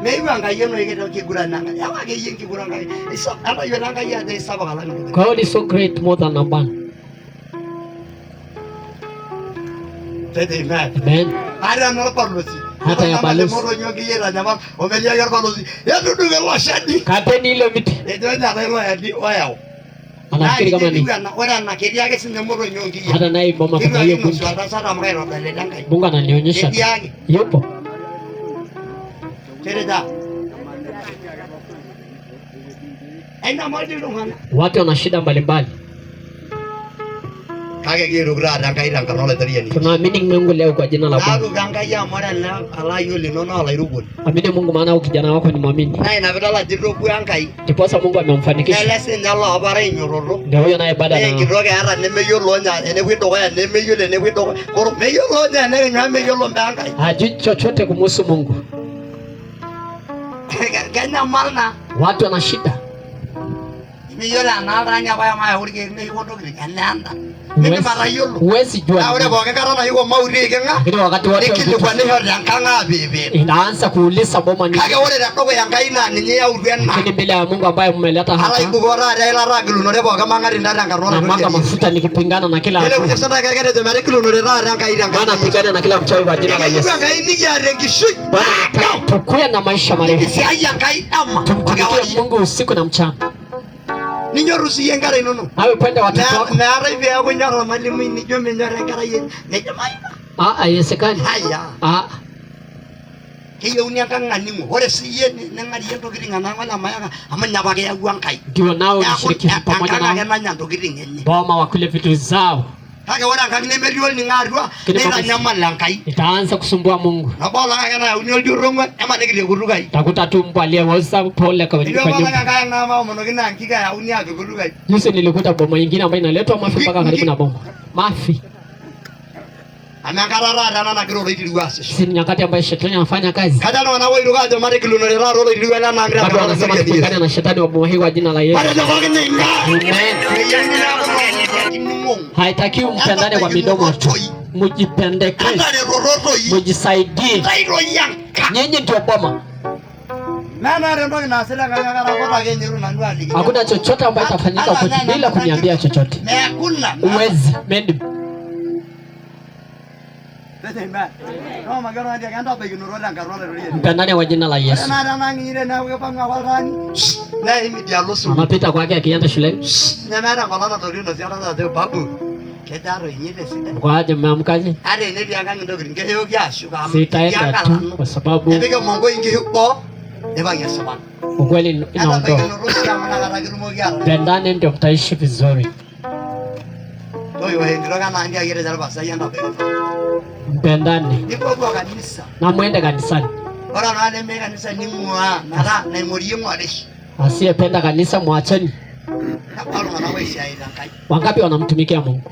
Maybe angayeno yeke kigura nanga. Yawa ke yin kigura nanga. Isa hata yo nanga ya de saba kala. God is so great more than a man. Amen. Ada no parlosi. Hata ya balozi. Moro nyogi yera nyama. Omelia ya balozi. Ya dudu ke washadi. Kapeni ile miti. Ejo na relo ya di oyao. Anafikiri kama ni. Ora na kedi yake sinne moro nyongi. Hata naye boma kwa hiyo bunge. Sasa mkairo dale dangai. Mungu ananionyesha. Kedi yake. Yupo. Tereda. Enda mali lumana. Watu wana shida mbalimbali. Kage gero gra dangai dangarola teriani. Tunaamini Mungu leo kwa jina la Bwana. Aru dangai ya mara na ala yuli nono ala irubun. Amini Mungu maana huyu kijana wako ni mwamini. Naye na vidala jiro kuangai. Ndiposa Mungu amemfanikisha. Elese nyalo abare nyororo. Ndio huyo naye baada Ne na kiroge ara ne meyolo nya ene widogo ya ne meyole ne widogo. Koro meyolo nya ne nya meyolo mbangai. hajui chochote kumhusu Mungu. Kenya malna. Watu wana shida. Meyolo anara nya baya maya urige ne yodo kile kananda. Mimi mara yolo. Huwezi jua. Na ule boga karana yuko mauri kenga. Lakini wakati watu Nikilikuwa ni hodi ankanga bibi. inaanza kuuliza boma ni Kage ore da dogo yanga ina ninye ya urwenna. lakini mbele ya Mungu ambaye mmeleta Ala hapa ikugora da ila raglu no boga mangari ndara na ngarona. mwanga mafuta nikipingana na kila Ile hatua. kujisanda kage de mari kilo no da ranga ira Bwana pigana na kila mchawi kwa jina la Yesu. Yanga ini ya rengi shui. Bwana tukue na maisha marefu. Si ayanga idama. Tumtumikie Mungu usiku na mchana. Ninyorusi yengara inono. Nawe pende watoto wako. Na ara ibe ako nyaro malimu ni jome nyara ngara ye. Ne jamaina. Haiwezekani. Haya. Kiyo unyaka nganimu. Ore siye ne ngari yento kiringa na wala mayaka amanya bage ya wankai. Ndio nao nishirikishe pamoja na na na nyando kiringa ni. boma wakule vitu zao. Kage ora ngane meriol ni ngarwa. Ne nyama lankai. Itaanza kusumbua Mungu. Na bola kana unyol dirongwa ema ne kile kurugai. Takuta tu mbwa aliyeweza pole kwa Ndio nyumba. bola kaka na mama mono kina nkika ya unya kurugai. Juzi nilikuta boma nyingine ambayo inaletwa mafi mpaka karibu na boma. Mafi. Amangarara dana na kiro ridi ruwase. Si nyakati ambayo shetani anafanya kazi. Kadana wana woi rugajo mare kilo no raro ridi wala na ngra. Bado wanasema tupigane na shetani wa boma hii kwa jina la Yesu. Para jogo ni nga. Haitakiwi mpendane kwa midomo tu. Mujipendekeze. Kadane roroto yi. Mujisaidie. Tairo yanka. Nyinyi ndio boma. Nana rendo na sela ngara kwa genyeru na ndwali. Hakuna chochote ambacho itafanyika kwetu bila kuniambia chochote. Me hakuna. Uwezi. Mendi. Tazama. No magaro ndia kanda ba ginoro la ngaro la rodi. Mpendane kwa jina la Yesu. Na na ngire na we pa ngawalani. Na himi dia losu. Anapita kwake akienda shuleni. Na mara kwa na tori no siara da babu. Kedaro nyile sida. Kwa aje mmeamkaje? Are ne dia nganga ndo nge yo gya shuka. Sitaenda tu kwa sababu Epeke mongo ingi huko. Eba yesaban. ukweli inaondoa. Pendane ndio mtaishi vizuri. Mpendane na mwende kanisani. Asiyependa kanisa mwacheni. Wangapi wanamtumikia Mungu?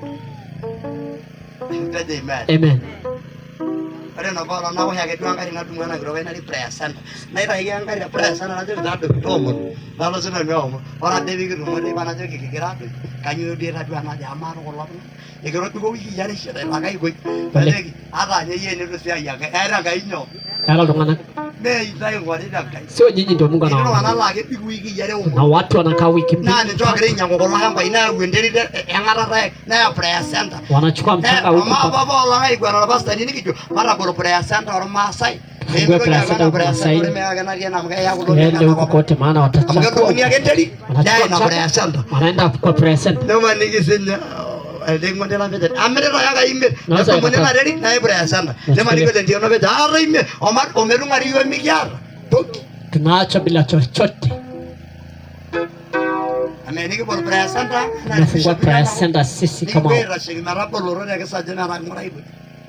Amen. Ore no bolo na wohya ke tuanga ringa tumwana growe na prayer center. Na ira yanga ira prayer center na je dado tomo. Na lo sina nyomo. Ora devi ke rumo de bana je ke kirado. Kanyu de radu ana ja amaro ko labna. E ke rotu go wiki yare shere la kai go. Bale ada nye ye ne ru sia ya ke era ga inyo. Yala dongana. Me isai ngwari da kai. Sio nyinyi ndio Mungu Ino anaona. ana la ke pigu wiki yare Na o. watu wanakaa wiki mbili. Na ne to agre nyango ko la hamba ina wenderi de engara ra na prayer center. Wanachukua mchanga huko Ma kwa baba la ngai gwana basta ni kijo. Mara bolo prayer center or Masai. Fungue prayer center huko Masai. Waende huko kote maana watachukua. Wanachukua mchanga. Wanaenda kwa prayer center. No man nikisinya. Ding mo dela bete. Amere ra yaga imbe. Na mo ne mareri na prayer center. Ne mari ko ndio no bete. Ara imbe. Omar omeru ngari yo mikyar. Tunaacha bila chochote. Ameni ko prayer center. Tunafungua prayer center sisi kama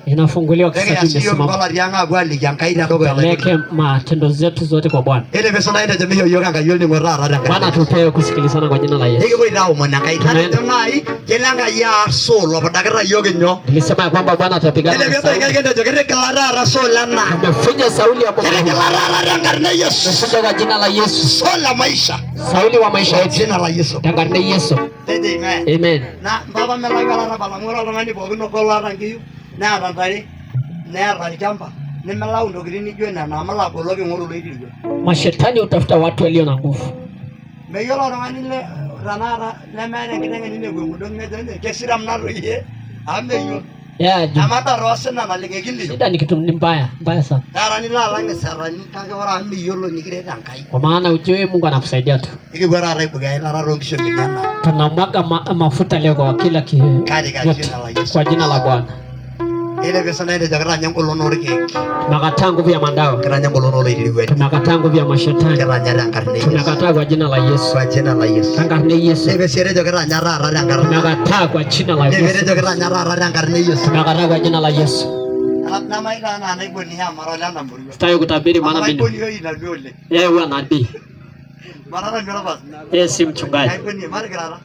inafunguliwa Dege kisa ya siyo kimesimama. mkola rianga gwali ya kaida dogo ya Peleke matendo zetu zote kwa Bwana. Ele besona ende jamiyo yoga nga yoni ngora rada Bwana tupewe kusikilizana kwa jina la Yesu. Dege boy rao mona kaida temai jelanga ya solo padagara yoga nyo Nilisema ya kwamba Bwana atapigana Ele na beto Sauli. ngende jogere klara rasola na Amefunya Sauli ya Ele Mungu. klara rangarne Yesu Amefunya kwa jina la Yesu. sola maisha Sauli wa maisha yetu. jina la Yesu Tangarne Yesu. Dede amen Amen. na baba melagala na bala ngora ngani bogo no kola rangiyo na randari na rajamba ni melau ndogiri ni jona na mala bologi ngoro leidi Mashetani utafuta watu walio na nguvu. Meyolo ngani le ranara le mane ngene ngene gwe ndo ngene kesiram na roye ameyo Ya, amata rose na malinge gili shida ni kitu ni mbaya sana. Tarani la lange sarani kage wara amiyolo nyigire dankai Kwa maana ujue Mungu anakusaidia tu. iki wara rai bugai la rongisho migana Tunamwaga mafuta leo kwa kila kadi ka jina la Yesu kwa jina la Bwana. ile besana ile jagara nyangolo norike Tunakataa nguvu ya mandawa. kira nyangolo no leidi wetu Tunakataa nguvu ya mashetani. kira nyara ngarne Yesu Tunakataa kwa jina la Yesu. kwa jina la Yesu Tangarne Yesu. ile besere jagara nyara rara ngarne Tunakataa kwa jina la ile Yesu. jagara nyara rara ngarne Yesu Tunakataa kwa jina la Yesu. na maida na naibo ni ya marala na mburu Sitaki kutabiri maana mimi mimi. ni ina dole Yeye huwa nabii. marala ndio basi Yeye si mchungaji. naibo ni marala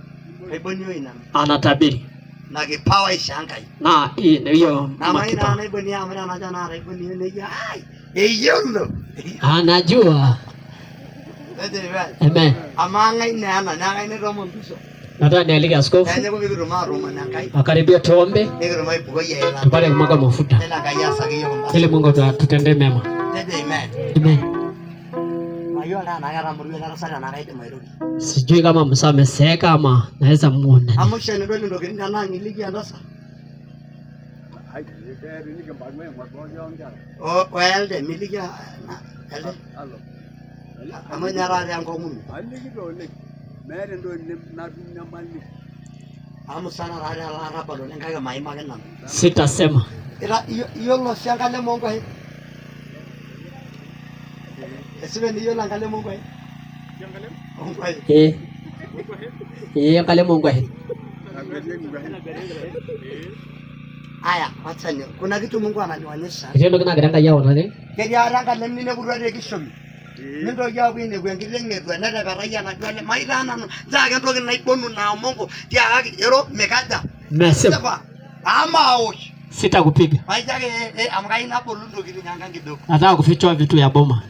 naibo ni ina Anatabiri. na kipawa ishangai Na hiyo na maina makipa. naibo ni amra na jana naibo ni ne ya eyolo Anajua. ede ba Amen. amanga ina ana na ngai ne romo mbiso Nataka nialike askofu Kanya ko biguru maru mana kai akaribia tuombe biguru mai bugo ye la tupate kumwaga mafuta ela kaya sagiyo mba ili Mungu tutendee mema. ede amen Amen. mayo na gara muru na sara na kai de mairo Sijui kama msaa ameseeka ama naweza muone. amusha ne dole ndo kinda na ngiliki andasa o elde milikia na elde amanyara ya ngomu mere ndo na mali amusana rara la rapa do ngai mai magana Sitasema. ila iyo lo shangale mongo he esibe ni yo langale mongo he mongo he Kale Mungu ahe. aya achani kuna kitu Mungu ananionyesha Kitendo kinagira yao nani? keja ranga lemine kurare kishomi nindo ya bwine kwengilenge rwana da baraya na kwale mairana no zaga ndo na ibonu na Mungu tia haki ero mekaja Nasema sema ama o sitakupiga. maijage amgai na bolundo kiri nyanga kidogo Nataka kufichua vitu ya boma.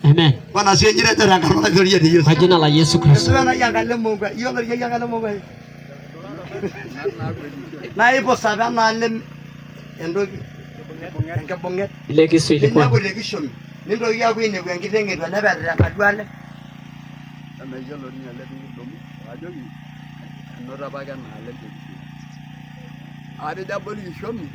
Amen. Bwana sienjire tena kama ndio ni Yesu Kwa jina la Yesu Kristo. Yesu na yanga le Mungu iyo ndio yanga le Mungu na ipo sana na le endo ngabonge Ile kisu ilikuwa. Nina kule kishomi nindo ya bwine kwengilenge rwana da kadwale amejolo ni ale domi ajogi nora baga na ale are da boli shomi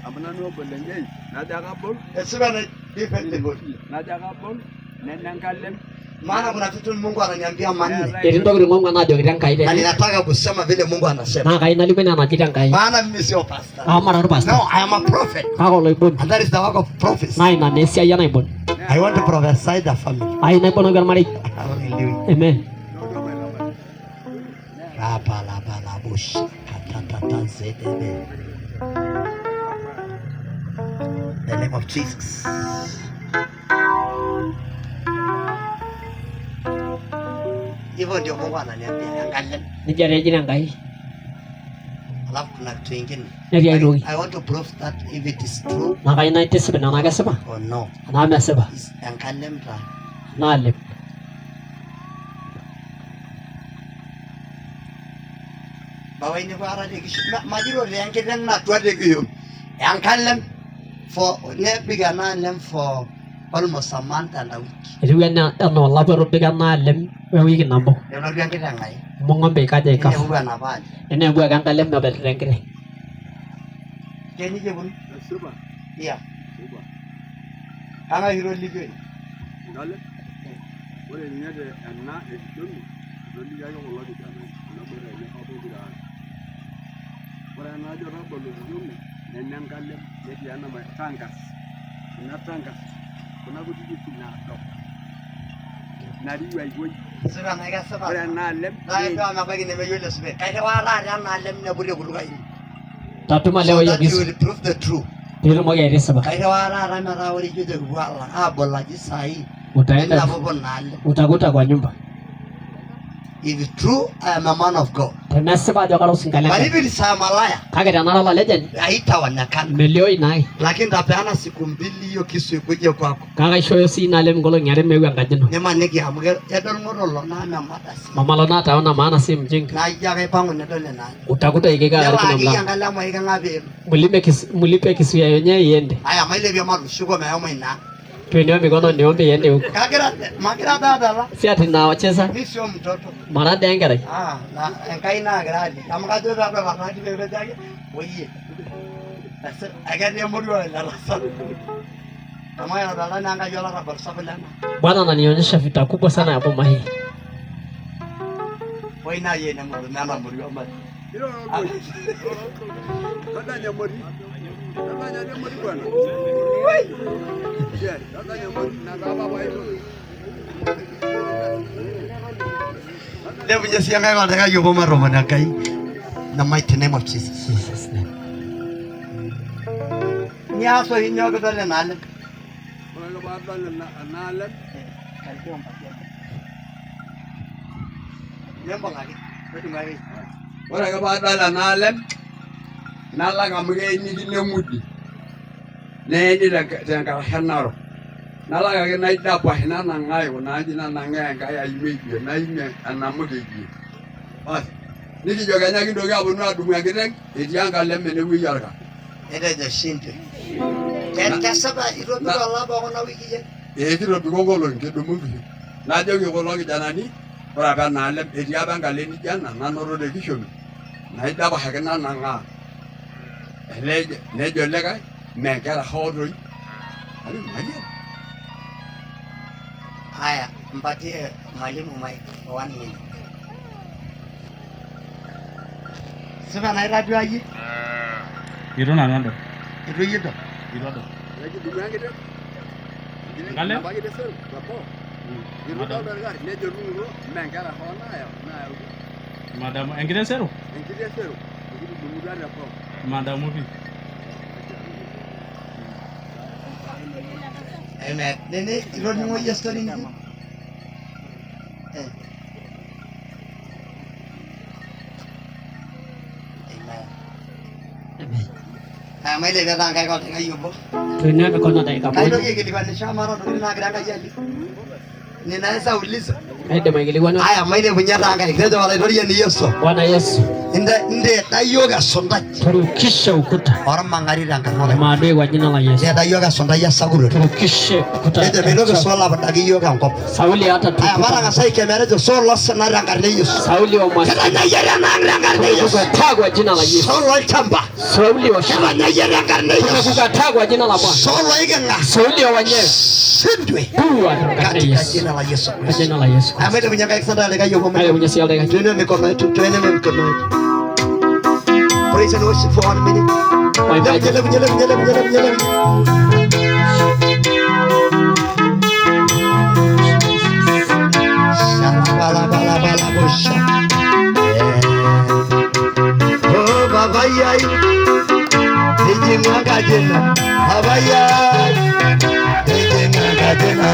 amana no bolenge na daga bol esibana dipende bol na daga bol nenen kallem maana kuna vitu Mungu ananiambia manne Ili ndo kuri Mungu anajo kitangai na de. ninataka kusema vile Mungu anasema Na kai nalipena anajitangai. maana mimi sio pastor Amara ro pastor. no I am a prophet Kako loibon. and that is the work of prophets Na ina nesia yana ibon. I want to prophesy the family Ai na ibon mari. hallelujah Amen. la bush katatata zedebe the name of Jesus hivyo ndio Mungu ananiambia angalia Nijare jina ngai. alafu kuna kitu kingine Neri airogi. I want to prove that if it is true Na kai na itesebe na nagasema. or no Na amesema. is angalemra Na alip. bawa ini bara de kish majiro de yang kedang na tua de kiyum yang kalem for ne bigana lem for almost a month and a week Riwe na no la pero pega na lem we wiki nambo. de no yang kedang ai Mongo be ka de ka. ne bukan apa Ene bua kan kalem na bet rengre. jadi je bun suba iya suba kanga hiro libe dale ore ni de anna e domi domi ya yo lo di kana na bore ya ko bi da ore na jo rabo lo domi nenen kallem ne ti ana ma tangas na tangas kuna gudu di na to na di wai wai sudah naik asap ore na lem na itu anak bagi ne meyo lesbe kai de wala ya na lem ne bure gulu kai Tatuma leo hiyo that you kisu. will prove the truth. Pilo moja irisaba. Kaira wala ramera wali juje kuwala abolaji sahi. Utaenda utakuta kwa nyumba. If true, I am a man of God. Tenasiba ajo kalo singale. But if it is a malaya, kake tenalala legend haitaonekana. melioi naye. Lakini tapeana siku mbili hiyo kisu ikuje kwako. Kaka ishoyo si nale ngolong yare mewe angajino. Nemaniki amuge edol ngorolo na madasi. Mama lona taona maana si mjinga. Na ijaga pangu nedole na. Utakuta ikika karibu na mlango. Ngala mwa ngabe. Mulipe kisu ya yenyewe iende. Aya maile bya maru shuko meyo mwina. Tueneo mikono niombe iende huko. Magira dada. Si ati na wacheza. Mimi sio mtoto. Marada engere. Na enkai na gradi. Kama kajo baba maradi bebe dage. Oye. Sasa agadi amuri wa la sasa. Kama ya dada na anga yola rabar sabulana. Bwana ananionyesha vita kubwa sana ya boma hii. Wewe na yeye na muri na muri wa mali. Dada nyamori. Dada nyamori bwana. Leo just yang ngai wala yo boma romana kai. In the mighty name of Jesus. Jesus name. Nya so hinyo ko dole nale. Wala ba nale. Nyamba ngaki. Betu ngai. Wala ba dala nale. Nala ngamge ni nemudi. Ne ni da ka hanaro. Nala ga na ida pa hina na ngai na ji na ngai ga ya imeji na ime anamuge ji. Bas. Ni ki joga nya kidogo abu na dumu ya gideng. Eti anga lemme ne wi yarga. Ede je shinte. Ken saba iro bi Allah ba ona wiki je. Eti ro bi gongolo nke dumu bi. Na jogi ko logi janani. Ora ga na lem eti abanga le ni jana na noro de kishomi. Na ida ba hagana na nga. Ele ne jo lega me kara hodoi. Ali maji. Haya, mpatie mwalimu Mike 1 minute. Sasa na ira jua yi. Iro na nando. Iro yi do. Iro do. Lagi dumu ya gideng. Ngale? Ba gideng sel. Bapo. Iro da bergar ne jo rungo me kara hona ya. Na Madam, engine zero. engine zero. Ngi dumu da ya po. Madam movie. Amen. Nene iro ni mo yestori ni. Maile bia tanga ko tenga yubo. Tueneo mikono dakika Kailo moja. yeke likwani shamara ndo na granga jali. Ninaweza uliza. Aide maigiliwana. Aya maile bunya tanga ikezo wala ndoria ni Yesu. Bwana Yesu. Inde da yoga sonda. Turukishe ukuta. Ora mangari ranga ngole. Maadui kwa jina la Yesu. Da yoga sonda ya saguru. Turukishe ukuta. Ede meloga sola badagi yoga ngop. Sauli hata tu. Aya mara ngasai kemere jo sola sana ranga ni Yesu. Sauli wa mwasi. Kana yera ranga ni Yesu. Tukukataa kwa jina la Yesu. Sola chamba. Sauli wa shamba. Kana yera ranga ni Yesu. Tukukataa kwa jina la Bwana. Sola igenga. Sauli wa wenyewe. Sindwe. Tuwa katika Katika Yesu. jina la Yesu. Kwa jina la Yesu. Amede bunya kai sanda lega yogo Hayo mwenye siya lega. Tuene mikono yetu, tuene mikono yetu. Praise and worship for 1 minute. Waibaji. Oh baba yai, eji mwanga jena. Baba yai, eji mwanga jena.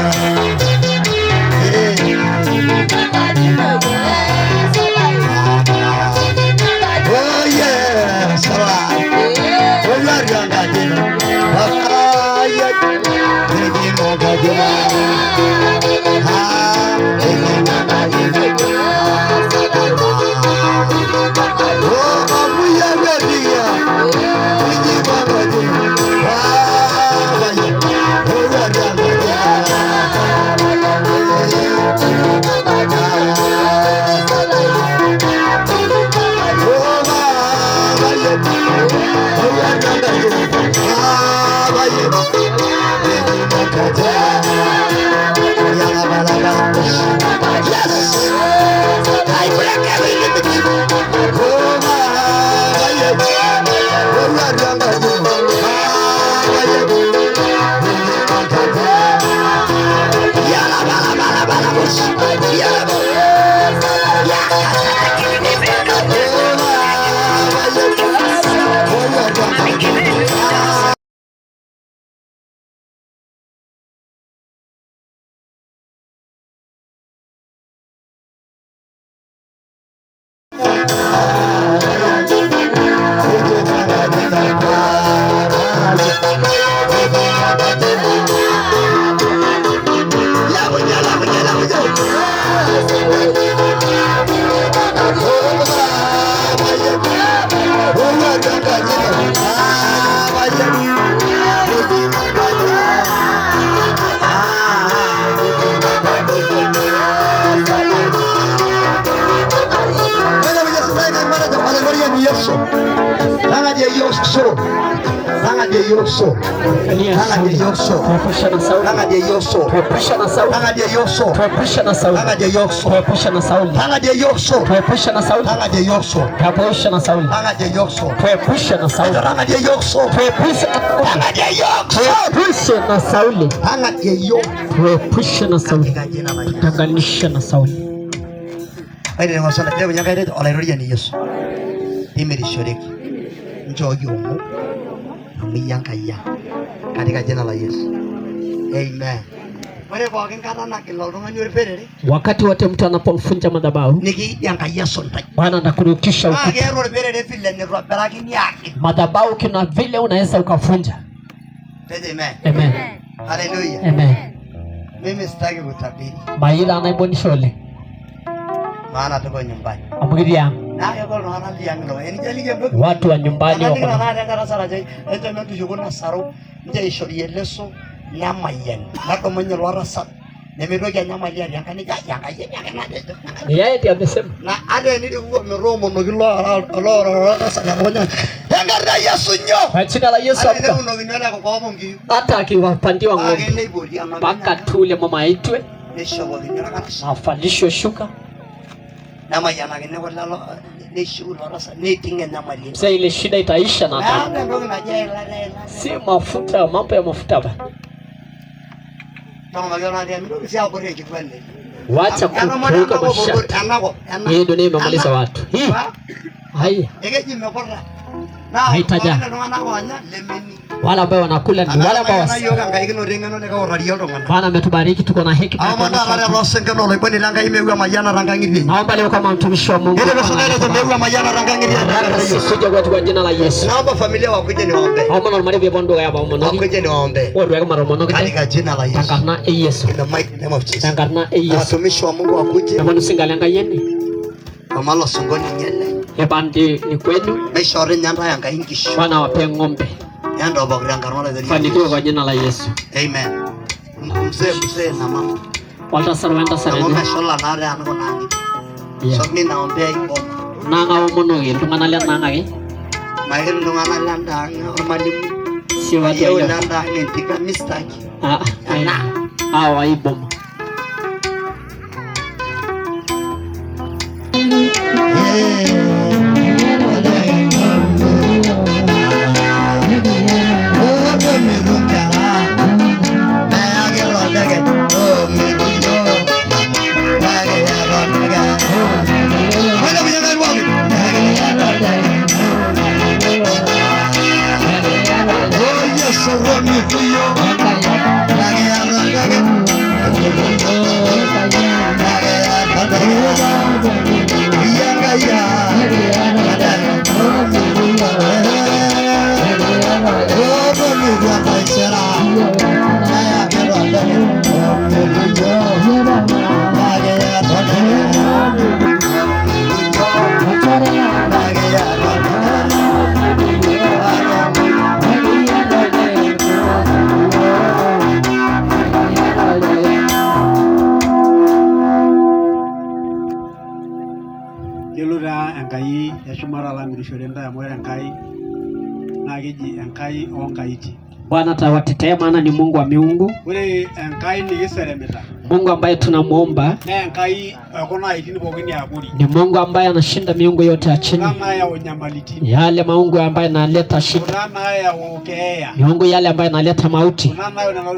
Oh yeah, salam. Oh yeah, mwanga jena. Baba yai, eji mwanga jena. Ah, eji mwanga jena. Oh, babu ya bedia. Eji mwanga jena. Baba yai, oh yeah, mwanga jena. Yesu. Tanga je Yesu. Tanga je Yesu. Tanga je Yesu. Tuepushe na Sauli. Tanga je Yesu. Tuepushe na Sauli. Tanga je Yesu. Tuepushe na Sauli. Tanga je Yesu. Tuepushe na Sauli. Tanga je Yesu. Tuepushe na Sauli. Tanga je Yesu. Tuepushe na Sauli. Tanga je Yesu. Tuepushe na Sauli. Tanga je Yesu. Tuepushe Tanga je Yesu. na Sauli. Tanga je Yesu. Tuepushe na Sauli. Tutenganishe na Sauli. Aire ngosana tebe nyakaire olairoria ni Yesu. Imerishoreki. Njogi umu. Amiyangaya. Katika jina la Yesu. Amen. Wale bogen kana na kilo ngani urperere. Wakati wote mtu anapomfunja madhabahu, Niki yangaya sontai. Bwana anakurukisha Ah, ukuta. gero urperere vile ni roberaki ni yake. Madhabahu kuna vile unaweza ukafunja. Amen. Amen. Hallelujah. Amen. Mimi sitaki kutabiri. Maila anaibonisha ole. Maana tuko nyumbani. Amugiri yangu. Na yako ndo analianga ndo. Eni jali gembe. Watu wa nyumbani wako. Na na ngara sara jai. Ete metu jukuna saro. Nje ishori leso nyama yen. Na ndo mwenye lwara sa. Nemiroja nyama yen yakani yanga yen yakana. Ni yeye ndiye amesema. Na ade ni kwa meromo no kilo alora sa yakonya. Ngara Yesu nyo. Kwa jina la Yesu Ade amka. uno vinela kwa bongi. Hata akiwapandiwa ng'ombe Agende ibodi ama. mpaka tule mama aitwe Nesho bo vinela kana. afalishwe shuka. Nama yana kene wala lo nesho lora sa netinga nyama yen. Sasa ile shida itaisha na Na ata. ndo na jela Si mafuta, mambo ya mafuta ba. Tama magana ndio ndio si hapo reki kwende. Wacha kuruka mashaka. Anako. Hii dunia imemaliza watu. Hii. Haya. Egeji mekorra. Haitaja. Wala ambao wanakula ni wala ambao wasi. Bwana ametubariki tuko na hekima. Naomba leo kama mtumishi wa Mungu. Sikuja kwa jina la Yesu. Naomba familia wakuje niwaombe. Naomba normali vya bondo ya baba mmoja. Wakuje niwaombe. Watu wako maromono Katika jina la Yesu. Tangarna Yesu. In the mighty name of Jesus. Tangarna Yesu. Watumishi wa Mungu wakuje. Kama nusingalenga yeni. Amalo songoni nyele. Ebandi ni kwenu. Meshore nyanda yanga ingisho. Bwana wape ng'ombe. Yanda obagiranga ngarmala dhali. Fanikiwe kwa jina la Yesu. Amen. Mzee na mama. Walta sarwenda sarene. Ngombe shola nare anako nangi. So mimi naombea ingoma. Nanga umono ge tungana le nanga ge. Mahiri nungana landa mwalimu. Si watu Yeye wa landa ntika mistake. Hawa iboma. Enkai eshumata lamirishore ntae amu ore Enkai naa keji Enkai onkaiti. Bwana tawatetea maana ni Mungu wa miungu. Ore Enkai nikiseremita. Mungu ambaye tunamuomba Na Enkai ekuna aitin pookin yaabori. ni Mungu ambaye anashinda miungu yote ya chini. Kuna nayau nyamalitin. Yale maungu ambaye analeta shida. Kuna nayau keeya. Miungu yale ambaye analeta mauti. Kuna nayau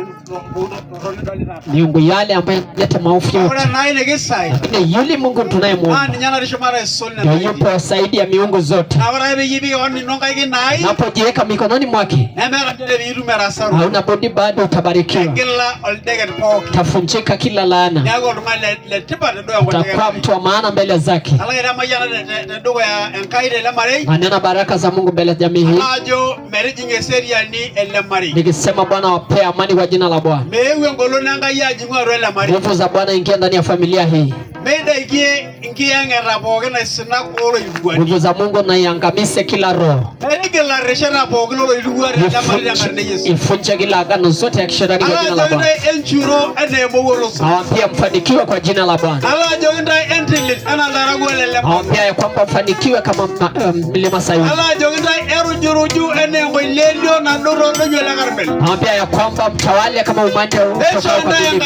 Miungu yale ambaye analeta maovu yote. ore nai nikisai. Lakini yule Mungu tunayemuomba Ninye narishumata esol ndio yupo zaidi ya miungu zote. Na ore peyie ipik keon ino nkaik nai. Unapojiweka mikononi mwake Nemeeta njere piitum erasaru. hauna budi bado utabarikiwa. Egila oldeket pookin. Tafunjika kila laana. Neeku oltung'ani letipat tedukuya Utakuwa mtu wa maana mbele zake. Alake tamayiana tedukuya Enkai tele marei. Manena baraka za Mungu mbele ya jamii hii. Ajo metijing'a eseriani ele marei. Nikisema Bwana wapee amani kwa jina la Bwana. Meeu engolon Enkai ajing'u atua ele marei. Nguvu za Bwana ingia ndani ya familia hii. Medaikie nkiyang'eta pookin aisinak oloitung'uari. Nguvu za Mungu na iangamize kila roho. Igila rishata pookin oloitung'uari tenyamali tenkarna Yesu. Ifunje kila agano zote ya kishetani kwa jina la Bwana. Enchuro ene emowuoroso. Awambia mfanikiwe kwa jina la Bwana. Ajoki ntae entilit enaa iltarakwet lelema. Awambia ya kwamba mfanikiwe kama mlima Sayuni. Ajoki ntae erujuruju enaa enkoilelio nadoto ldonyo le Karmel. Awambia ya kwamba mtawale kama umande utokao kwa milima.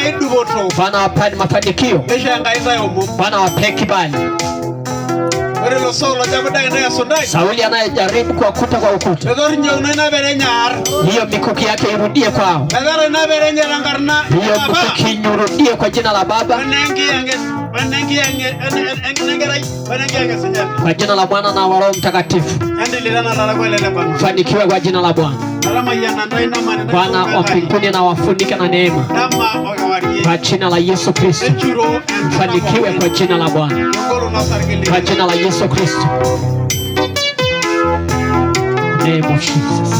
Bwana wapeni mafanikio. Bwana wape kibali. Sauli anayejaribu kuwakuta kwa ukuta, hiyo mikuki yake irudie kwao. Hiyo mikuki irudie kwa jina la Baba, kwa jina la Bwana na wa Roho Mtakatifu. Fanikiwe kwa jina la Bwana. Bwana wa mbinguni na wafunike na neema kwa jina la Yesu Kristo. Fanikiwe kwa jina la Bwana, kwa jina la Yesu Kristo. Name of Jesus.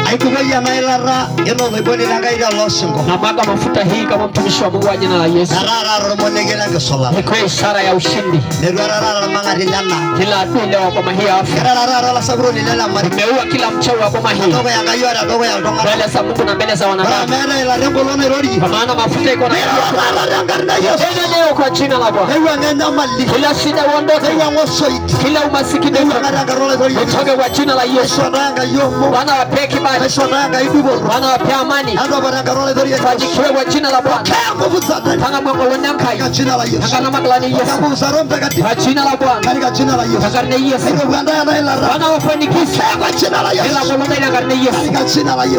Aikugoya na ilara eno leboni langaida losingo. Na mwaga mafuta hii kama mtumishi wa Mungu wa jina la Yesu. Narara romonegela ngesola. Ni kwa ishara ya ushindi. Nerara mangarilana. Kila adui leo wa boma hii afya. Narara la saburo ni lela mari. Umeua kila mchawi wa boma hii. Dogo ya ngayora dogo ya ndonga. Mbele za Mungu na mbele za wanadamu. Mera ila rembo lone rodi. Kwa maana mafuta iko na Yesu. Leo kwa jina la Bwana. Ewa ngenda mali. Kila shida uondoke. Ewa ngosoit. Kila umasikini utoke kwa jina la Yesu. Bwana wape kibali. Bwana wape amani. Fanikiwe kwa jina la Bwana. Tanga Mungu wanyankai. Tanga maglani Yesu. Kwa jina la Bwana. Tanga Yesu. Bwana wafanikishe kwa jina la Yesu. Kila mmoja ina karne Yesu.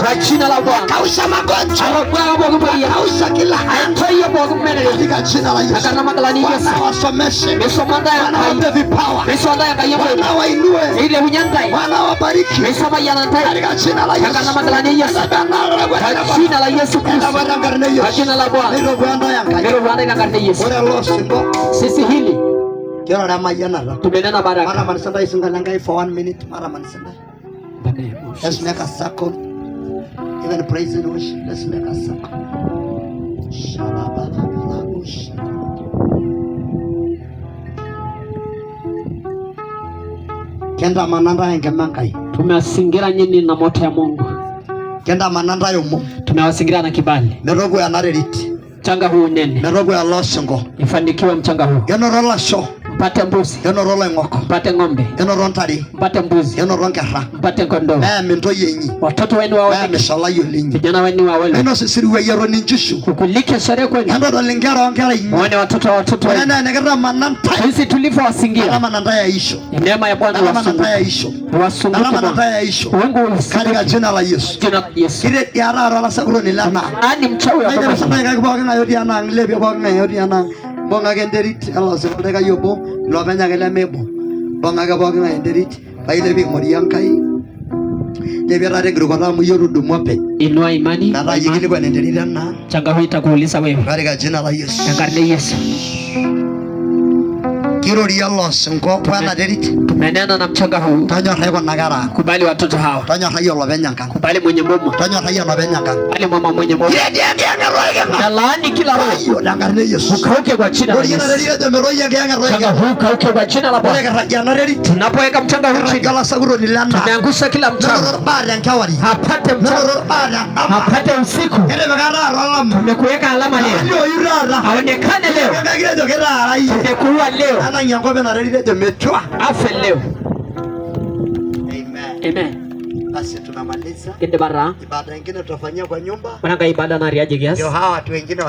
Kwa jina la Bwana. Kausha magonjwa. Arogwa Mungu mwenye. Kausha kila aitoye Mungu mwenye. Kwa jina la Yesu. Tanga maglani Yesu. Wasomeshe. Misomanda ya kai. Vipawa. Misomanda ya kai. Bwana wainue. Ile unyankai. Bwana wabariki. Misoma yanantai. Kwa jina la Yesu. Tanga maglani Yesu. Kwa jina la Yesu Kristo. Kwa jina la Bwana. Nero Bwana ina karne Yesu. Sisi hili tumenena baraka. Mara manisanda isungalangai for 1 minute. Mara manisanda. Let's make a circle. Even praise and worship. Let's make a circle. Kenda mananda yengemangai. Tumewasingira nyinyi na moto ya Mungu. Kenda mananda yomo. Tumewasingira na kibali. Nerogo ya nareriti. Mchanga huu nene. Nerogo ya losingo. Ifanikiwe mchanga huu. Genorola show. Mpate mbuzi. Genorola ngoko. Mpate ng'ombe. Genorola ntari. Mpate mbuzi. Genorola ngera. Mpate kondoo. Minto yenyi. Watoto wenu wawe. Mishala yolinyi. Vijana wenu wawe. Eno sisiri we yero ninjishu. Kukulike sherehe kwenu. Genorola lingera ongera yenyi. Wane watoto wenu. Nena negera mananta. Sisi tulivyo wasingira. Alama nanda ya isho. Neema ya Bwana alama nanda ya isho. Wasunguke. Alama nanda ya isho. Wengu katika jina la Yesu. Jina la Yesu. Kile yara la saguro ni lana. Ani mchawi wa baba. Sasa ngakubanga ngayodi ana ngilebe banga ngayodi ana. Bonga genderit Allah sebale ka yobo lo banya gele mebo. Bonga ga bonga genderit baile bi moriyankai. Debera de grugora mu yorudu mwape. Inua imani. Na yigili kwa nenderit na. Changa hui itakuuliza wewe. Katika jina la Yesu. Katika Yesu. Kirori Allah sengo bwana derit. Tumenena na mchanga huu. Tanyo hayo nagara. Kubali watoto hawa. Tanyo hayo lo benyanka. Kubali mwenye bomo. Tanyo hayo lo benyanka. Kubali mama mwenye bomo. Na laani kila roho. Dangarne Yesu. Ukauke kwa jina la Yesu. Mchanga huu kauke kwa jina la Bwana. Tunapoweka mchanga huu chini. Tumeangusha kila mchanga. Hapate mchanga. Hapate usiku. Tumekuweka alama leo. Haonekane leo. Tumekuua leo. Afe leo. Amen. Basi tunamaliza. Kende bara. Ibada nyingine tutafanyia kwa nyumba. Mananga ibada na riaje kiasi. Ndio hawa watu wengine